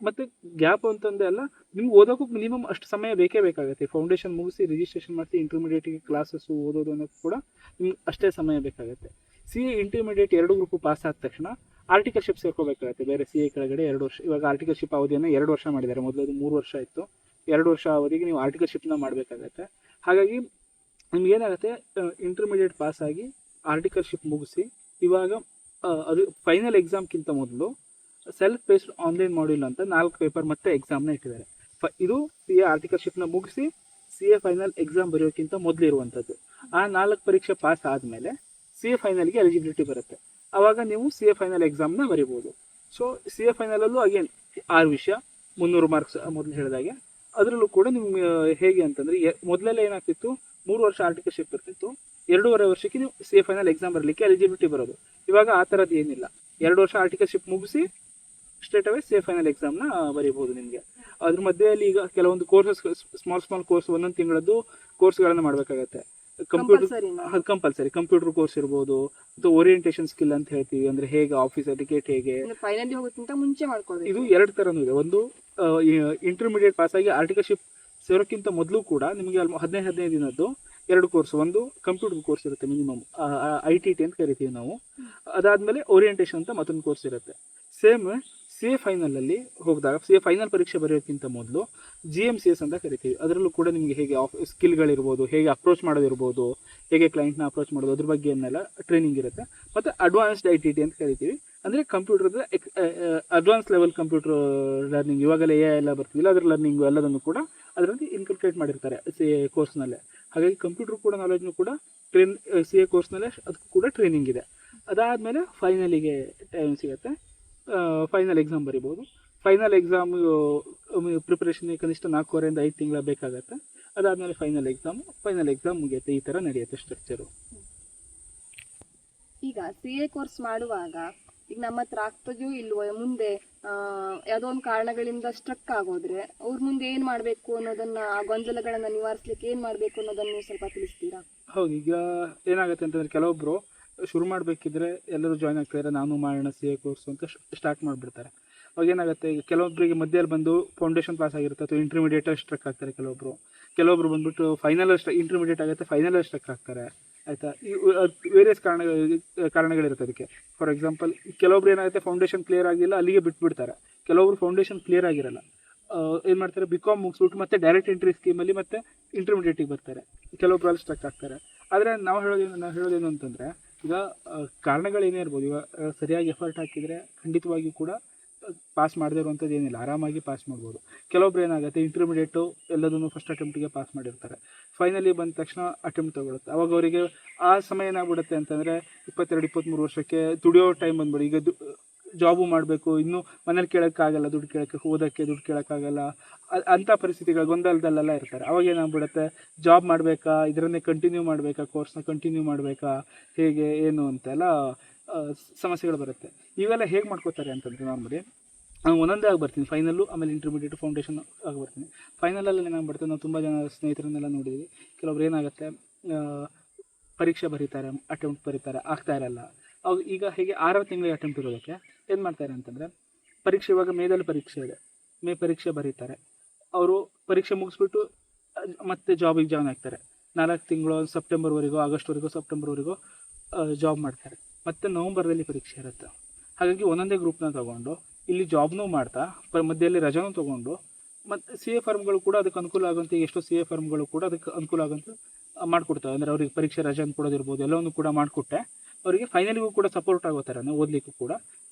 ಮತ್ತು ಗ್ಯಾಪ್ ಅಂತಂದೇ ಅಲ್ಲ, ನಿಮ್ಗೆ ಓದೋಕ್ಕೂ ಮಿನಿಮಮ್ ಅಷ್ಟು ಸಮಯ ಬೇಕೇ ಬೇಕಾಗುತ್ತೆ. ಫೌಂಡೇಶನ್ ಮುಗಿಸಿ ರಿಜಿಸ್ಟ್ರೇಷನ್ ಮಾಡಿಸಿ ಇಂಟರ್ಮೀಡಿಯೇಟಿಗೆ ಕ್ಲಾಸಸ್ಸು ಓದೋದು ಅನ್ನೋದು ಕೂಡ ನಿಮ್ಗೆ ಅಷ್ಟೇ ಸಮಯ ಬೇಕಾಗುತ್ತೆ. CA ಇಂಟರ್ಮೀಡಿಯೇಟ್ 2 ಗ್ರೂಪು ಪಾಸ್ ಆದ ತಕ್ಷಣ ಆರ್ಟಿಕಲ್ಶಿಪ್ ಸೇರ್ಕೋಬೇಕಾಗುತ್ತೆ ಬೇರೆ CA ಕೆಳಗಡೆ 2 ವರ್ಷ. ಇವಾಗ ಆರ್ಟಿಕಲ್ಶಿಪ್ ಅವಧಿಯನ್ನು 2 ವರ್ಷ ಮಾಡಿದ್ದಾರೆ. ಮೊದಲದು 3 ವರ್ಷ ಇತ್ತು. 2 ವರ್ಷ ಅವಧಿಗೆ ನೀವು ಆರ್ಟಿಕಲ್ಶಿಪ್ನ ಮಾಡಬೇಕಾಗತ್ತೆ. ಹಾಗಾಗಿ ನಿಮ್ಗೇನಾಗುತ್ತೆ, ಇಂಟರ್ಮೀಡಿಯೇಟ್ ಪಾಸಾಗಿ ಆರ್ಟಿಕಲ್ಶಿಪ್ ಮುಗಿಸಿ ಇವಾಗ ಅದು ಫೈನಲ್ ಎಕ್ಸಾಮ್ಗಿಂತ ಮೊದಲು ಸೆಲ್ಫ್ ಬೇಸ್ಡ್ ಆನ್ಲೈನ್ ಮಾಡ್ಯೂಲ್ ಅಂತ 4 ಪೇಪರ್ ಮತ್ತೆ ಎಕ್ಸಾಮ್ನ ಇಟ್ಟಿದ್ದಾರೆ. ಇದು CA ಆರ್ಟಿಕಲ್ಶಿಪ್ನ ಮುಗಿಸಿ CA ಫೈನಲ್ ಎಕ್ಸಾಮ್ ಬರೆಯೋಕ್ಕಿಂತ ಮೊದಲು ಇರುವಂಥದ್ದು. ಆ 4 ಪರೀಕ್ಷೆ ಪಾಸ್ ಆದಮೇಲೆ CA ಫೈನಲ್ಗೆ ಎಲಿಜಿಬಿಲಿಟಿ ಬರುತ್ತೆ. ಆವಾಗ ನೀವು CA ಫೈನಲ್ ಎಕ್ಸಾಮ್ನ ಬರಿಬೋದು. ಸೊ CA ಫೈನಲಲ್ಲೂ ಅಗೇನ್ 6 ವಿಷಯ 300 ಮಾರ್ಕ್ಸ್ ಮೊದಲು ಹೇಳಿದಾಗೆ. ಅದರಲ್ಲೂ ಕೂಡ ನಿಮ್ಗೆ ಹೇಗೆ ಅಂತಂದರೆ ಮೊದಲೆಲ್ಲ ಏನಾಗ್ತಿತ್ತು, 3 ವರ್ಷ ಆರ್ಟಿಕಲ್ಶಿಪ್ ಇರ್ತಿತ್ತು. 2.5 ವರ್ಷಕ್ಕೆ ನೀವು CA ಫೈನಲ್ ಎಕ್ಸಾಮ್ ಬರಲಿಕ್ಕೆ ಎಲಿಜಿಬಿಲಿಟಿ ಬರೋದು. ಇವಾಗ ಆ ಥರದ್ದು ಏನಿಲ್ಲ. 2 ವರ್ಷ ಆರ್ಟಿಕಲ್ಶಿಪ್ ಮುಗಿಸಿ ಸ್ಟ್ರೇಟ್ ಅವೇ CA ಫೈನಲ್ ಎಕ್ಸಾಮ್ನ ಬರೀಬೋದು ನಿಮಗೆ. ಅದ್ರ ಮಧ್ಯೆಯಲ್ಲಿ ಈಗ ಕೆಲವೊಂದು ಕೋರ್ಸಸ್, ಸ್ಮಾಲ್ ಕೋರ್ಸ್, 1 ತಿಂಗಳದ್ದು ಕೋರ್ಸ್ಗಳನ್ನು ಮಾಡಬೇಕಾಗತ್ತೆ. ಕಂಪಲ್ಸರಿ ಕಂಪ್ಯೂಟರ್ ಕೋರ್ಸ್ ಇರ್ಬೋದು, ಮತ್ತು ಓರಿಯೆಂಟೇಷನ್ ಸ್ಕಿಲ್ ಅಂತ ಹೇಳ್ತೀವಿ. ಅಂದರೆ ಹೇಗೆ ಆಫೀಸ್ ಎಟಿಕೇಟ್ ಹೇಗೆ, ಫೈನಲಿ ಹೋಗೋಕ್ಕಿಂತ ಮುಂಚೆ ಮಾಡ್ಕೊಳ್ಳೋದು. ಇದು 2 ಥರನೂ ಇದೆ. ಒಂದು ಇಂಟರ್ಮೀಡಿಯೇಟ್ ಪಾಸಾಗಿ ಆರ್ಟಿಕಲ್ಶಿಪ್ ಸೇರೋಕ್ಕಿಂತ ಮೊದಲು ಕೂಡ ನಿಮಗೆ 15 ದಿನದ್ದು 2 ಕೋರ್ಸ್. ಒಂದು ಕಂಪ್ಯೂಟರ್ ಕೋರ್ಸ್ ಇರುತ್ತೆ ಮಿನಿಮಮ್, ITT ಅಂತ ಕರಿತೀವಿ ನಾವು. ಅದಾದಮೇಲೆ ಓರಿಯೆಂಟೇಷನ್ ಅಂತ ಮತ್ತೊಂದು ಕೋರ್ಸ್ ಇರುತ್ತೆ. ಸೇಮ್ CA ಫೈನಲಲ್ಲಿ ಹೋಗಿದಾಗ CA ಫೈನಲ್ ಪರೀಕ್ಷೆ ಬರೆಯೋಕ್ಕಿಂತ ಮೊದಲು GMCS ಅಂತ ಕರಿತೀವಿ. ಅದರಲ್ಲೂ ಕೂಡ ನಿಮಗೆ ಹೇಗೆ ಸ್ಕಿಲ್ಗಳಿರ್ಬೋದು, ಹೇಗೆ ಅಪ್ರೋಚ್ ಮಾಡೋದಿರ್ಬೋದು, ಹೇಗೆ ಕ್ಲೈಂಟ್ನ ಅಪ್ರೋಚ್ ಮಾಡೋದು, ಅದ್ರ ಬಗ್ಗೆ ಏನೆಲ್ಲ ಟ್ರೈನಿಂಗ್ ಇರುತ್ತೆ. ಮತ್ತು ಅಡ್ವಾನ್ಸ್ಡ್ ITT ಅಂತ ಕರಿತೀವಿ. ಅಂದರೆ ಕಂಪ್ಯೂಟರ್ದು ಅಡ್ವಾನ್ಸ್ ಲೆವೆಲ್ ಕಂಪ್ಯೂಟರ್ ಲರ್ನಿಂಗ್. ಇವಾಗಲೇ AI ಎಲ್ಲ ಬರ್ತಿಲ್ಲ, ಅದರ ಲರ್ನಿಂಗು ಎಲ್ಲದನ್ನು ಕೂಡ ಅದರಲ್ಲಿ ಇನ್ಕಲ್ಕೇಟ್ ಮಾಡಿರ್ತಾರೆ CA ಕೋರ್ಸ್ನಲ್ಲೇ. ಹಾಗಾಗಿ ಕಂಪ್ಯೂಟರ್ ಕೂಡ ನಾಲೆಜ್ನು ಕೂಡ CA ಕೋರ್ಸ್ನಲ್ಲೇ ಅದಕ್ಕೂ ಕೂಡ ಟ್ರೈನಿಂಗ್ ಇದೆ. ಅದಾದಮೇಲೆ ಫೈನಲಿಗೆ ಟೈಮ್ ಸಿಗುತ್ತೆ. ಫೈನಲ್ ಎಕ್ಸಾಮ್ ಬರಿಬೋದು. ಫೈನಲ್ ಎಕ್ಸಾಮ್ ಪ್ರಿಪ್ರೇಷನ್ಗೆ ಕನಿಷ್ಠ 4.5 5 ತಿಂಗಳ ಬೇಕಾಗತ್ತೆ. ಅದಾದಮೇಲೆ ಫೈನಲ್ ಎಕ್ಸಾಮ್ ಮುಗಿಯುತ್ತೆ. ಈ ಥರ ನಡೆಯುತ್ತೆ ಸ್ಟ್ರಕ್ಚರು. ಈಗ CA ಕೋರ್ಸ್ ಮಾಡುವಾಗ ಈಗ ನಮ್ಮ ಹತ್ರ ಆಗ್ತದೆಯೋ ಇಲ್ವೋ, ಮುಂದೆ ಯಾವುದೋ ಒಂದು ಕಾರಣಗಳಿಂದ ಸ್ಟ್ರಕ್ ಆಗೋದ್ರೆ ಅವ್ರ ಮುಂದೆ ಏನು ಮಾಡಬೇಕು ಅನ್ನೋದನ್ನ, ಆ ಗೊಂದಲಗಳನ್ನು ನಿವಾರಿಸ್ಲಿಕ್ಕೆ ಏನು ಮಾಡಬೇಕು ಅನ್ನೋದನ್ನು ನೀವು ಸ್ವಲ್ಪ ತಿಳಿಸ್ತೀರಾ? ಹೌದು, ಈಗ ಏನಾಗುತ್ತೆ ಅಂತಂದರೆ ಕೆಲವೊಬ್ಬರು ಶುರು ಮಾಡಬೇಕಿದ್ರೆ ಎಲ್ಲರೂ ಜಾಯ್ನ್ ಆಗ್ತಾರೆ, ನಾನು ಮಾಡೋಣ CA ಕೋರ್ಸು ಅಂತ ಸ್ಟಾರ್ಟ್ ಮಾಡಿಬಿಡ್ತಾರೆ. ಅವಾಗ ಏನಾಗುತ್ತೆ, ಈಗ ಕೆಲವೊಬ್ಬರಿಗೆ ಮಧ್ಯದಲ್ಲಿ ಬಂದು ಫೌಂಡೇಶನ್ ಪಾಸ್ ಆಗಿರುತ್ತೆ ಅಥವಾ ಇಂಟರ್ಮೀಡಿಯೇಟಲ್ಲಿ ಸ್ಟ್ರಕ್ ಆಗ್ತಾರೆ. ಕೆಲವೊಬ್ಬರು ಬಂದುಬಿಟ್ಟು ಫೈನಲ್ ಇಂಟರ್ಮೀಡಿಯೇಟ್ ಆಗುತ್ತೆ, ಫೈನಲಲ್ಲಿ ಸ್ಟ್ರಕ್ ಆಗ್ತಾರೆ. ಆಯಿತಾ? ಈ ವೇರಿಯಸ್ ಕಾರಣಗಳಿರುತ್ತೆ ಅದಕ್ಕೆ. ಫಾರ್ ಎಕ್ಸಾಂಪಲ್, ಕೆಲವೊಬ್ರು ಏನಾಗುತ್ತೆ, ಫೌಂಡೇಶನ್ ಕ್ಲಿಯರ್ ಆಗಿಲ್ಲ, ಅಲ್ಲಿಗೆ ಬಿಟ್ಬಿಡ್ತಾರೆ. ಕೆಲವೊಬ್ರು ಫೌಂಡೇಶನ್ ಕ್ಲಿಯರ್ ಆಗಿರಲ್ಲ, ಏನು ಮಾಡ್ತಾರೆ, BCom ಮುಗಿಸ್ಬಿಟ್ಟು ಮತ್ತೆ ಡೈರೆಕ್ಟ್ ಎಂಟ್ರಿ ಸ್ಕೀಮಲ್ಲಿ ಮತ್ತೆ ಇಂಟರ್ಮೀಡಿಯೇಟಿಗೆ ಬರ್ತಾರೆ. ಕೆಲವೊಬ್ರು ಅಲ್ಲಿ ಸ್ಟ್ರಕ್ ಆಗ್ತಾರೆ. ಆದರೆ ನಾವು ಹೇಳೋದೇನು ಅಂತಂದರೆ, ಈಗ ಕಾರಣಗಳೇನೇ ಇರ್ಬೋದು, ಈಗ ಸರಿಯಾಗಿ ಎಫರ್ಟ್ ಹಾಕಿದರೆ ಖಂಡಿತವಾಗಿಯೂ ಕೂಡ ಪಾಸ್ ಮಾಡದೇ ಇರುವಂಥದ್ದು ಏನಿಲ್ಲ, ಆರಾಮಾಗಿ ಪಾಸ್ ಮಾಡ್ಬೋದು. ಕೆಲವೊಬ್ರು ಏನಾಗುತ್ತೆ, ಇಂಟರ್ಮೀಡಿಯೇಟು ಎಲ್ಲದನ್ನು ಫಸ್ಟ್ ಅಟೆಂಪ್ಟಿಗೆ ಪಾಸ್ ಮಾಡಿರ್ತಾರೆ. ಫೈನಲಿ ಬಂದ ತಕ್ಷಣ ಅಟೆಂಪ್ಟ್ ತೊಗೊಳುತ್ತೆ. ಅವಾಗ ಅವರಿಗೆ ಆ ಸಮಯ ಏನಾಗ್ಬಿಡುತ್ತೆ ಅಂತಂದರೆ 22-23 ವರ್ಷಕ್ಕೆ ದುಡಿಯೋ ಟೈಮ್ ಬಂದ್ಬಿಡು. ಈಗ ಜಾಬು ಮಾಡಬೇಕು, ಇನ್ನೂ ಮನೇಲಿ ಕೇಳೋಕ್ಕಾಗಲ್ಲ, ಓದೋಕ್ಕೆ ದುಡ್ಡು ಕೇಳೋಕ್ಕಾಗಲ್ಲ, ಅಂಥ ಪರಿಸ್ಥಿತಿಗಳು ಗೊಂದಲದಲ್ಲೆಲ್ಲ ಇರ್ತಾರೆ. ಅವಾಗ ಏನಾಗ್ಬಿಡುತ್ತೆ, ಜಾಬ್ ಮಾಡಬೇಕಾ, ಇದರನ್ನೇ ಕಂಟಿನ್ಯೂ ಮಾಡಬೇಕಾ, ಕೋರ್ಸ್ನ ಕಂಟಿನ್ಯೂ ಮಾಡಬೇಕಾ, ಹೇಗೆ ಏನು ಅಂತೆಲ್ಲ ಸಮಸ್ಯೆಗಳು ಬರುತ್ತೆ. ಇವೆಲ್ಲ ಹೇಗೆ ಮಾಡ್ಕೋತಾರೆ ಅಂತಂದರೆ, ನಾರ್ಮಲಿ ನಾನು ಒಂದೊಂದೇ ಆಗಿ ಬರ್ತೀನಿ. ಫೈನಲ್ಲು, ಆಮೇಲೆ ಇಂಟರ್ಮೀಡಿಯೇಟ್, ಫೌಂಡೇಶನ್ ಆಗಿ ಬರ್ತೀನಿ. ಫೈನಲಲ್ಲಿ ಏನಾಗ್ಬಿಡುತ್ತೆ, ನಾವು ತುಂಬ ಜನ ಸ್ನೇಹಿತರನ್ನೆಲ್ಲ ನೋಡಿದ್ವಿ. ಕೆಲವೊಬ್ರು ಏನಾಗುತ್ತೆ, ಪರೀಕ್ಷೆ ಬರೀತಾರೆ, ಅಟೆಂಪ್ಟ್ ಬರೀತಾರೆ, ಆಗ್ತಾ ಇರಲ್ಲ. ಅವಾಗ ಈಗ ಹೇಗೆ 6 ತಿಂಗಳಿಗೆ ಅಟೆಂಪ್ಟ್ ಇರೋದಕ್ಕೆ ಏನು ಮಾಡ್ತಾರೆ ಅಂತಂದರೆ, ಪರೀಕ್ಷೆ ಇವಾಗ ಮೇದಲ್ಲಿ ಪರೀಕ್ಷೆ ಇದೆ, ಮೇ ಪರೀಕ್ಷೆ ಬರೀತಾರೆ. ಅವರು ಪರೀಕ್ಷೆ ಮುಗಿಸ್ಬಿಟ್ಟು ಮತ್ತೆ ಜಾಬಿಗೆ ಜಾಯ್ನ್ ಆಗ್ತಾರೆ. 4 ತಿಂಗಳು, ಆಗಸ್ಟ್ವರೆಗೂ ಜಾಬ್ ಮಾಡ್ತಾರೆ. ಮತ್ತು ನವಂಬರ್ದಲ್ಲಿ ಪರೀಕ್ಷೆ ಇರುತ್ತೆ. ಹಾಗಾಗಿ ಒಂದೊಂದೇ ಗ್ರೂಪ್ನ ತೊಗೊಂಡು ಇಲ್ಲಿ ಜಾಬ್ನೂ ಮಾಡ್ತಾ ಮಧ್ಯದಲ್ಲಿ ರಜಾನೂ ತೊಗೊಂಡು ಮತ್ತು ಸಿ ಎ ಫಾರ್ಮ್ಗಳು ಕೂಡ ಅದಕ್ಕೆ ಅನುಕೂಲ ಆಗುವಂತೆ ಎಷ್ಟೋ ಸಿ ಎ ಫಾರ್ಮ್ಗಳು ಕೂಡ ಅದಕ್ಕೆ ಅನುಕೂಲ ಆಗುವಂತೆ ಮಾಡಿಕೊಡ್ತವೆ. ಅಂದರೆ ಅವ್ರಿಗೆ ಪರೀಕ್ಷೆ ರಜೆ ಅಂತ ಕೊಡೋದಿರ್ಬೋದು, ಎಲ್ಲವನ್ನು ಕೂಡ ಮಾಡಿಕೊಟ್ಟೆ ಅವರಿಗೆ ಫೈನಲಿಗೂ ಕೂಡ ಸಪೋರ್ಟ್ ಆಗೋ ಥರನೇ ಓದಲಿಕ್ಕೂ ಕೂಡ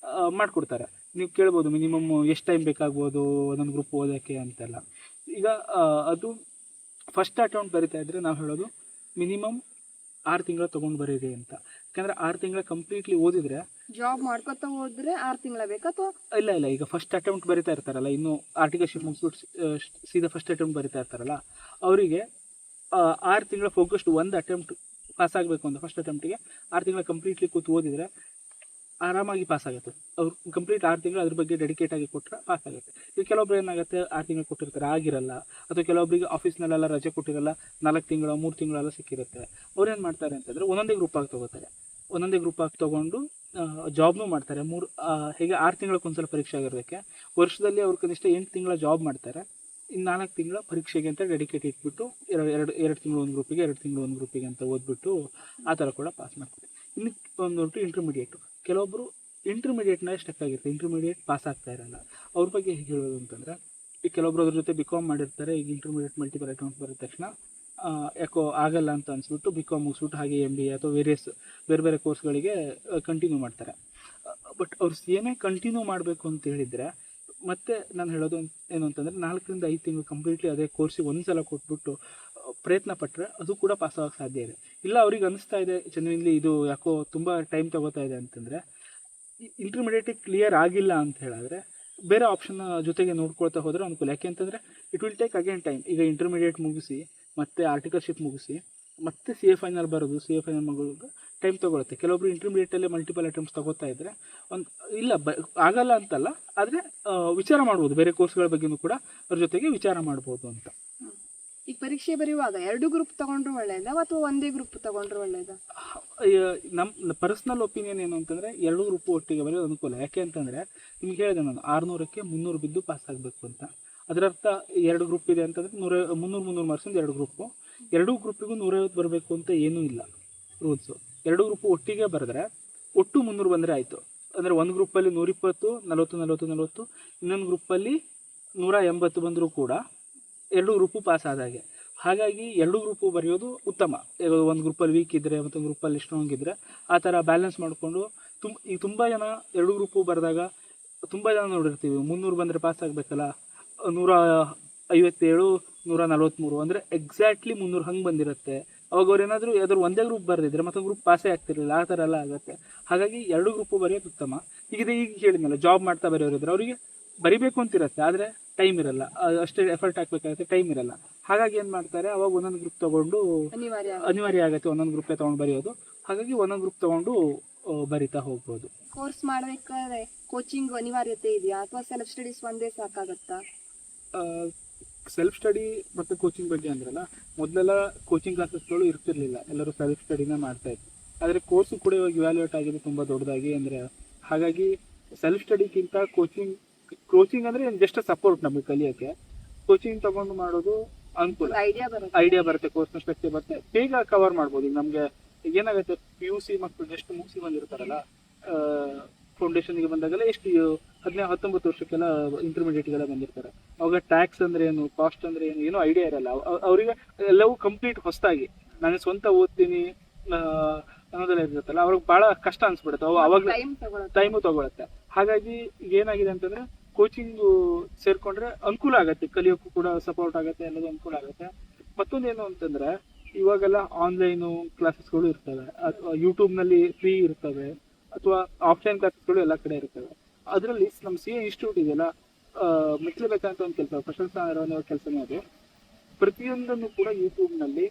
ಮಾಡಿಕೊಡ್ತಾರೆ. ನೀವು ಕೇಳ್ಬೋದು ಮಿನಿಮಮ್ ಎಷ್ಟು ಟೈಮ್ ಬೇಕಾಗ್ಬೋದು ಒಂದೊಂದು ಗ್ರೂಪ್ ಓದೋಕ್ಕೆ ಅಂತೆಲ್ಲ. ಈಗ ಅದು ಫಸ್ಟ್ ಅಟೆಂಪ್ಟ್ ಬರಿತಾ ಇದ್ದರೆ ನಾವು ಹೇಳೋದು ಮಿನಿಮಮ್ 6 ತಿಂಗಳು ತೊಗೊಂಡು ಬರೀರಿ ಅಂತ. ಯಾಕಂದರೆ 6 ತಿಂಗಳ ಕಂಪ್ಲೀಟ್ಲಿ ಓದಿದರೆ ಜಾಬ್ ಮಾಡ್ಕೊತಾ ಹೋದ್ರೆ 6 ತಿಂಗಳ ಬೇಕಾ ಅಥವಾ ಇಲ್ಲ ಈಗ ಫಸ್ಟ್ ಅಟೆಂಪ್ಟ್ ಬರಿತಾ ಇರ್ತಾರಲ್ಲ, ಇನ್ನು ಆರ್ಟಿಕಲ್ಶಿಪ್ ಮುಗಿಸ್ಬಿಟ್ಟು ಸೀದಾ ಫಸ್ಟ್ ಅಟೆಂಪ್ಟ್ ಬರಿತಾ ಇರ್ತಾರಲ್ಲ, ಅವರಿಗೆ 6 ತಿಂಗಳ ಫೋಕಸ್ಡ್ ಒಂದು ಅಟೆಂಪ್ಟ್ ಪಾಸ್ ಆಗಬೇಕು ಅಂತ ಫಸ್ಟ್ ಅಟೆಂಪ್ಟಿಗೆ 6 ತಿಂಗಳ ಕಂಪ್ಲೀಟ್ಲಿ ಕೂತು ಓದಿದರೆ ಆರಾಮಾಗಿ ಪಾಸ್ ಆಗುತ್ತೆ. ಅವ್ರು ಕಂಪ್ಲೀಟ್ 6 ತಿಂಗಳು ಅದ್ರ ಬಗ್ಗೆ ಡೆಡಿಕೇಟ್ ಆಗಿ ಕೊಟ್ಟರೆ ಪಾಸ್ ಆಗುತ್ತೆ. ಈಗ ಕೆಲವೊಬ್ರು ಏನಾಗುತ್ತೆ 6 ತಿಂಗಳು ಕೊಟ್ಟಿರ್ತಾರೆ ಆಗಿರಲ್ಲ, ಅಥವಾ ಕೆಲವೊಬ್ಬರಿಗೆ ಆಫೀಸ್ನಲ್ಲೆಲ್ಲ ರಜೆ ಕೊಟ್ಟಿರಲ್ಲ, 4 ತಿಂಗಳು 3 ತಿಂಗಳೆಲ್ಲ ಸಿಕ್ಕಿರುತ್ತೆ. ಅವ್ರೇನು ಮಾಡ್ತಾರೆ ಅಂತಂದರೆ ಒಂದೊಂದೇ ಗ್ರೂಪ್ ಆಗಿ ತೊಗೋತಾರೆ. ಒಂದೊಂದೇ ಗ್ರೂಪ್ ಆಗಿ ತೊಗೊಂಡು ಜಾಬ್ನೂ ಮಾಡ್ತಾರೆ. ಹೇಗೆ 6 ತಿಂಗಳಕ್ಕೊಂದ್ಸಲ ಪರೀಕ್ಷೆ ಆಗಿರೋದಕ್ಕೆ ವರ್ಷದಲ್ಲಿ ಅವ್ರು ಕನಿಷ್ಠ 8 ತಿಂಗಳ ಜಾಬ್ ಮಾಡ್ತಾರೆ. ಇನ್ನು 4 ತಿಂಗಳ ಪರೀಕ್ಷೆಗೆ ಅಂತ ಡೆಡಿಕೇಟ್ ಇಟ್ಬಿಟ್ಟು ಎರಡು ತಿಂಗಳು ಒಂದು ಗ್ರೂಪಿಗೆ, 2 ತಿಂಗಳು ಒಂದು ಗ್ರೂಪಿಗೆ ಅಂತ ಓದ್ಬಿಟ್ಟು ಆ ಥರ ಕೂಡ ಪಾಸ್ ಮಾಡ್ತಾರೆ. ಇನ್ನು ಒಂದು ಇಂಟರ್ಮೀಡಿಯೇಟು, ಕೆಲವೊಬ್ಬರು ಇಂಟರ್ಮೀಡಿಯೇಟ್ನ ಸ್ಟಕ್ ಆಗಿರುತ್ತೆ, ಇಂಟರ್ಮೀಡಿಯೇಟ್ ಪಾಸ್ ಆಗ್ತಾ ಇರಲ್ಲ. ಅವ್ರ ಬಗ್ಗೆ ಹೇಗೆ ಹೇಳೋದು ಅಂತಂದರೆ, ಈಗ ಕೆಲವೊಬ್ರು ಅದ್ರ ಜೊತೆ ಬಿಕಾಮ್ ಮಾಡಿರ್ತಾರೆ. ಈಗ ಇಂಟರ್ಮೀಡಿಯೇಟ್ ಮಲ್ಟಿಪಲ್ ಅಟೆಂಪ್ಟ್ ಬರೋದ ತಕ್ಷಣ ಯಾಕೋ ಆಗಲ್ಲ ಅಂತ ಅನಿಸ್ಬಿಟ್ಟು ಬಿಕಾಮ್ ಮುಗಿಸ್ಬಿಟ್ಟು ಹಾಗೆ MBA ಅಥವಾ ಬೇರೆ ಬೇರೆ ಕೋರ್ಸ್ಗಳಿಗೆ ಕಂಟಿನ್ಯೂ ಮಾಡ್ತಾರೆ. ಬಟ್ ಅವ್ರು ಏನೇ ಕಂಟಿನ್ಯೂ ಮಾಡಬೇಕು ಅಂತ ಹೇಳಿದರೆ, ಮತ್ತೆ ನಾನು ಹೇಳೋದು ಏನು ಅಂತಂದರೆ 4 ರಿಂದ 5 ತಿಂಗಳು ಕಂಪ್ಲೀಟ್ಲಿ ಅದೇ ಕೋರ್ಸಿಗೆ ಒಂದು ಸಲ ಕೊಟ್ಬಿಟ್ಟು ಪ್ರಯತ್ನ ಪಟ್ಟರೆ ಅದು ಕೂಡ ಪಾಸ್ ಆಗೋಕ್ಕೆ ಸಾಧ್ಯ ಇದೆ. ಇಲ್ಲ ಅವ್ರಿಗೆ ಅನಿಸ್ತಾ ಇದೆ ಜೆನ್ಯೂನ್ಲಿ ಇದು ಯಾಕೋ ತುಂಬ ಟೈಮ್ ತಗೋತಾ ಇದೆ ಅಂತಂದರೆ, ಇಂಟರ್ಮೀಡಿಯೇಟಿಗೆ ಕ್ಲಿಯರ್ ಆಗಿಲ್ಲ ಅಂತ ಹೇಳಿದ್ರೆ ಬೇರೆ ಆಪ್ಷನ್ ಜೊತೆಗೆ ನೋಡ್ಕೊಳ್ತಾ ಹೋದರೆ ಅನುಕೂಲ. ಯಾಕೆ ಅಂತಂದರೆ it will take again time. ಈಗ ಇಂಟರ್ಮೀಡಿಯೇಟ್ ಮುಗಿಸಿ ಮತ್ತು ಆರ್ಟಿಕಲ್ಶಿಪ್ ಮುಗಿಸಿ ಮತ್ತೆ CA ಫೈನಲ್ ಬರೋದು, CA ಫೈನಲ್ ಮಗಳಿಗೆ ಟೈಮ್ ತೊಗೊಳುತ್ತೆ. ಕೆಲವೊಬ್ರು ಇಂಟರ್ಮೀಡಿಯೇಟಲ್ಲೇ ಮಲ್ಟಿಪಲ್ ಅಟೆಂಪ್ಟ್ಸ್ ತೊಗೋತಾ ಇದ್ದರೆ ಇಲ್ಲ ಆಗಲ್ಲ ಅಂತಲ್ಲ, ಆದರೆ ವಿಚಾರ ಮಾಡ್ಬೋದು, ಬೇರೆ ಕೋರ್ಸ್ಗಳ ಬಗ್ಗೆಯೂ ಕೂಡ ಅವ್ರ ಜೊತೆಗೆ ವಿಚಾರ ಮಾಡ್ಬೋದು ಅಂತ. ಈಗ ಪರೀಕ್ಷೆ ಬರೆಯುವಾಗ 2 ಗ್ರೂಪ್ ತಗೊಂಡ್ರೆ ಒಳ್ಳೇದಾ ಅಥವಾ ಒಂದೇ ಗ್ರೂಪ್ ತಗೊಂಡ್ರೆ ಒಳ್ಳೇದಾ? ನಮ್ಮ ಪರ್ಸ್ನಲ್ ಒಪಿನಿಯನ್ ಏನು ಅಂತಂದರೆ 2 ಗ್ರೂಪ್ ಒಟ್ಟಿಗೆ ಬರೆಯೋದು ಅನುಕೂಲ. ಯಾಕೆ ಅಂತಂದರೆ ನಿಮ್ಗೆ ಹೇಳಿದೆ ನಾನು 600ಕ್ಕೆ 300 ಬಿದ್ದು ಪಾಸ್ ಆಗಬೇಕು ಅಂತ. ಅದರರ್ಥ 2 ಗ್ರೂಪ್ ಇದೆ ಅಂತಂದರೆ 300 ಮಾರ್ಕ್ಸಿಂದ 2 ಗ್ರೂಪು, 2 ಗ್ರೂಪಿಗೂ 150 ಬರಬೇಕು ಅಂತ ಏನೂ ಇಲ್ಲ ರೂಲ್ಸು. 2 ಗ್ರೂಪು ಒಟ್ಟಿಗೆ ಬರೆದ್ರೆ ಒಟ್ಟು 300 ಬಂದರೆ ಆಯಿತು. ಅಂದರೆ ಒಂದು ಗ್ರೂಪಲ್ಲಿ 120, 40, ಇನ್ನೊಂದು ಗ್ರೂಪಲ್ಲಿ 180 ಬಂದರೂ ಕೂಡ 2 ಗ್ರೂಪು ಪಾಸ್ ಆದಾಗೆ. ಹಾಗಾಗಿ 2 ಗ್ರೂಪು ಬರೆಯೋದು ಉತ್ತಮ. ಒಂದು ಗ್ರೂಪಲ್ಲಿ ವೀಕ್ ಇದ್ದರೆ ಮತ್ತೊಂದು ಗ್ರೂಪಲ್ಲಿ ಸ್ಟ್ರಾಂಗ್ ಇದ್ದರೆ ಆ ಥರ ಬ್ಯಾಲೆನ್ಸ್ ಮಾಡಿಕೊಂಡು ಈಗ ತುಂಬ ಜನ 2 ಗ್ರೂಪು ಬರೆದಾಗ ತುಂಬ ಜನ ನೋಡಿರ್ತೀವಿ 300 ಬಂದರೆ ಪಾಸ್ ಆಗಬೇಕಲ್ಲ, 157, 143 ಅಂದರೆ ಎಕ್ಸಾಕ್ಟ್ಲಿ 300 ಹಂಗೆ ಬಂದಿರುತ್ತೆ. ಅವಾಗ ಅವ್ರು ಏನಾದರೂ ಯಾವ್ದಾದ್ರು ಒಂದೇ ಗ್ರೂಪ್ ಬರೆದಿದ್ರೆ ಮತ್ತೊಂದು ಗ್ರೂಪ್ ಪಾಸೇ ಆಗ್ತಿರಲಿಲ್ಲ. ಆ ಥರ ಎಲ್ಲ ಆಗುತ್ತೆ. ಹಾಗಾಗಿ 2 ಗ್ರೂಪು ಬರೆಯೋದು ಉತ್ತಮ. ಈಗ ಹೇಳಿದ್ನಲ್ಲ, ಜಾಬ್ ಮಾಡ್ತಾ ಬರೆಯೋರಿದ್ರೆ ಅವರಿಗೆ ಬರಿಬೇಕು ಅಂತಿರುತ್ತೆ, ಆದರೆ ಟೈಮ್ ಇರಲ್ಲ, ಅಷ್ಟೇ ಎಫರ್ಟ್ ಹಾಕಬೇಕಾಗುತ್ತೆ, ಟೈಮ್ ಇರಲ್ಲ. ಹಾಗಾಗಿ ಏನು ಮಾಡ್ತಾರೆ, ಅವಾಗ ಒಂದೊಂದು ಗ್ರೂಪ್ ತೊಗೊಂಡು ಅನಿವಾರ್ಯ ಆಗುತ್ತೆ ಒಂದೊಂದು ಗ್ರೂಪೇ ತೊಗೊಂಡು ಬರೆಯೋದು. ಹಾಗಾಗಿ ಒಂದೊಂದು ಗ್ರೂಪ್ ತೊಗೊಂಡು ಬರಿತಾ ಹೋಗ್ಬೋದು. ಕೋರ್ಸ್ ಮಾಡಬೇಕಾದ್ರೆ ಕೋಚಿಂಗ್ ಅನಿವಾರ್ಯತೆ ಇದೆಯಾ ಅಥವಾ ಸೆಲ್ಫ್ ಸ್ಟಡೀಸ್ ಒಂದೇ ಸಾಕಾಗತ್ತಾ? ಸೆಲ್ಫ್ ಸ್ಟಡಿ ಮತ್ತು ಕೋಚಿಂಗ್ ಬಗ್ಗೆ ಅಂದ್ರಲ್ಲ, ಮೊದಲೆಲ್ಲ ಕೋಚಿಂಗ್ ಕ್ಲಾಸಸ್ಗಳು ಇರ್ತಿರ್ಲಿಲ್ಲ, ಎಲ್ಲರೂ ಸೆಲ್ಫ್ ಸ್ಟಡಿನೇ ಮಾಡ್ತಾಯಿದ್ರು. ಆದರೆ ಕೋರ್ಸು ಕೂಡ ಇವಾಗ ಇವ್ಯಾಲ್ಯೂಯೇಟ್ ಆಗಿದೆ ತುಂಬ ದೊಡ್ಡದಾಗಿ. ಅಂದರೆ ಹಾಗಾಗಿ ಸೆಲ್ಫ್ ಸ್ಟಡಿಗಿಂತ ಕೋಚಿಂಗ್ ಅಂದರೆ ಜಸ್ಟ್ ಸಪೋರ್ಟ್ ನಮಗೆ ಕಲಿಯೋಕ್ಕೆ. ಕೋಚಿಂಗ್ ತೊಗೊಂಡು ಮಾಡೋದು ಅನುಕೂಲ, ಐಡಿಯಾ ಬರುತ್ತೆ, ಕೋರ್ಸ್ನ ಸ್ಟ್ರಕ್ಚರ್ ಬರುತ್ತೆ, ಬೇಗ ಕವರ್ ಮಾಡ್ಬೋದು. ಈಗ ನಮಗೆ ಏನಾಗುತ್ತೆ, PUC ಮಕ್ಕಳು ಜಸ್ಟ್ ಮುಗಿಸಿ ಬಂದಿರ್ತಾರಲ್ಲ, ಫೌಂಡೇಶನ್ಗೆ ಬಂದಾಗೆಲ್ಲ ಎಷ್ಟು 19 ವರ್ಷಕ್ಕೆಲ್ಲ ಇಂಟರ್ಮೀಡಿಯೇಟ್ಗೆಲ್ಲ ಬಂದಿರ್ತಾರೆ. ಅವಾಗ ಟ್ಯಾಕ್ಸ್ ಅಂದರೆ ಏನು, ಕಾಸ್ಟ್ ಅಂದರೆ ಏನು, ಏನೂ ಐಡಿಯಾ ಇರಲ್ಲ. ಅವರಿಗೆ ಎಲ್ಲವೂ ಕಂಪ್ಲೀಟ್ ಹೊಸದಾಗಿ ನಾನು ಸ್ವಂತ ಓದ್ತೀನಿ ಅನ್ನೋದೆಲ್ಲ ಇರುತ್ತಲ್ಲ, ಅವ್ರಿಗೆ ಭಾಳ ಕಷ್ಟ ಅನಿಸ್ಬಿಡುತ್ತೆ. ಅವಾಗ ಟೈಮು ತೊಗೊಳುತ್ತೆ. ಹಾಗಾಗಿ ಏನಾಗಿದೆ ಅಂತಂದರೆ ಕೋಚಿಂಗು ಸೇರಿಕೊಂಡ್ರೆ ಅನುಕೂಲ ಆಗುತ್ತೆ, ಕಲಿಯೋಕ್ಕೂ ಕೂಡ ಸಪೋರ್ಟ್ ಆಗುತ್ತೆ, ಎಲ್ಲದೂ ಅನುಕೂಲ ಆಗುತ್ತೆ. ಮತ್ತೊಂದೇನು ಅಂತಂದರೆ ಇವಾಗೆಲ್ಲ ಆನ್ಲೈನು ಕ್ಲಾಸಸ್ಗಳು ಇರ್ತವೆ, ಅಥವಾ ಯೂಟ್ಯೂಬ್ನಲ್ಲಿ ಫ್ರೀ ಇರ್ತವೆ, ಅಥವಾ ಆಫ್ಲೈನ್ ಕ್ಲಾಸಸ್ಗಳು ಎಲ್ಲ ಕಡೆ ಇರ್ತವೆ. ಅದರಲ್ಲಿ ನಮ್ಮ CA ಇನ್ಸ್ಟಿಟ್ಯೂಟ್ ಇದೆಯಲ್ಲ, ಮೆಚ್ಚಲೇಬೇಕಂತ ಒಂದು ಕೆಲಸ, ಪ್ರಶಂಸಾ ಕೆಲಸನೇ ಅದು. ಪ್ರತಿಯೊಂದನ್ನು ಕೂಡ ಯೂಟ್ಯೂಬ್ನಲ್ಲಿ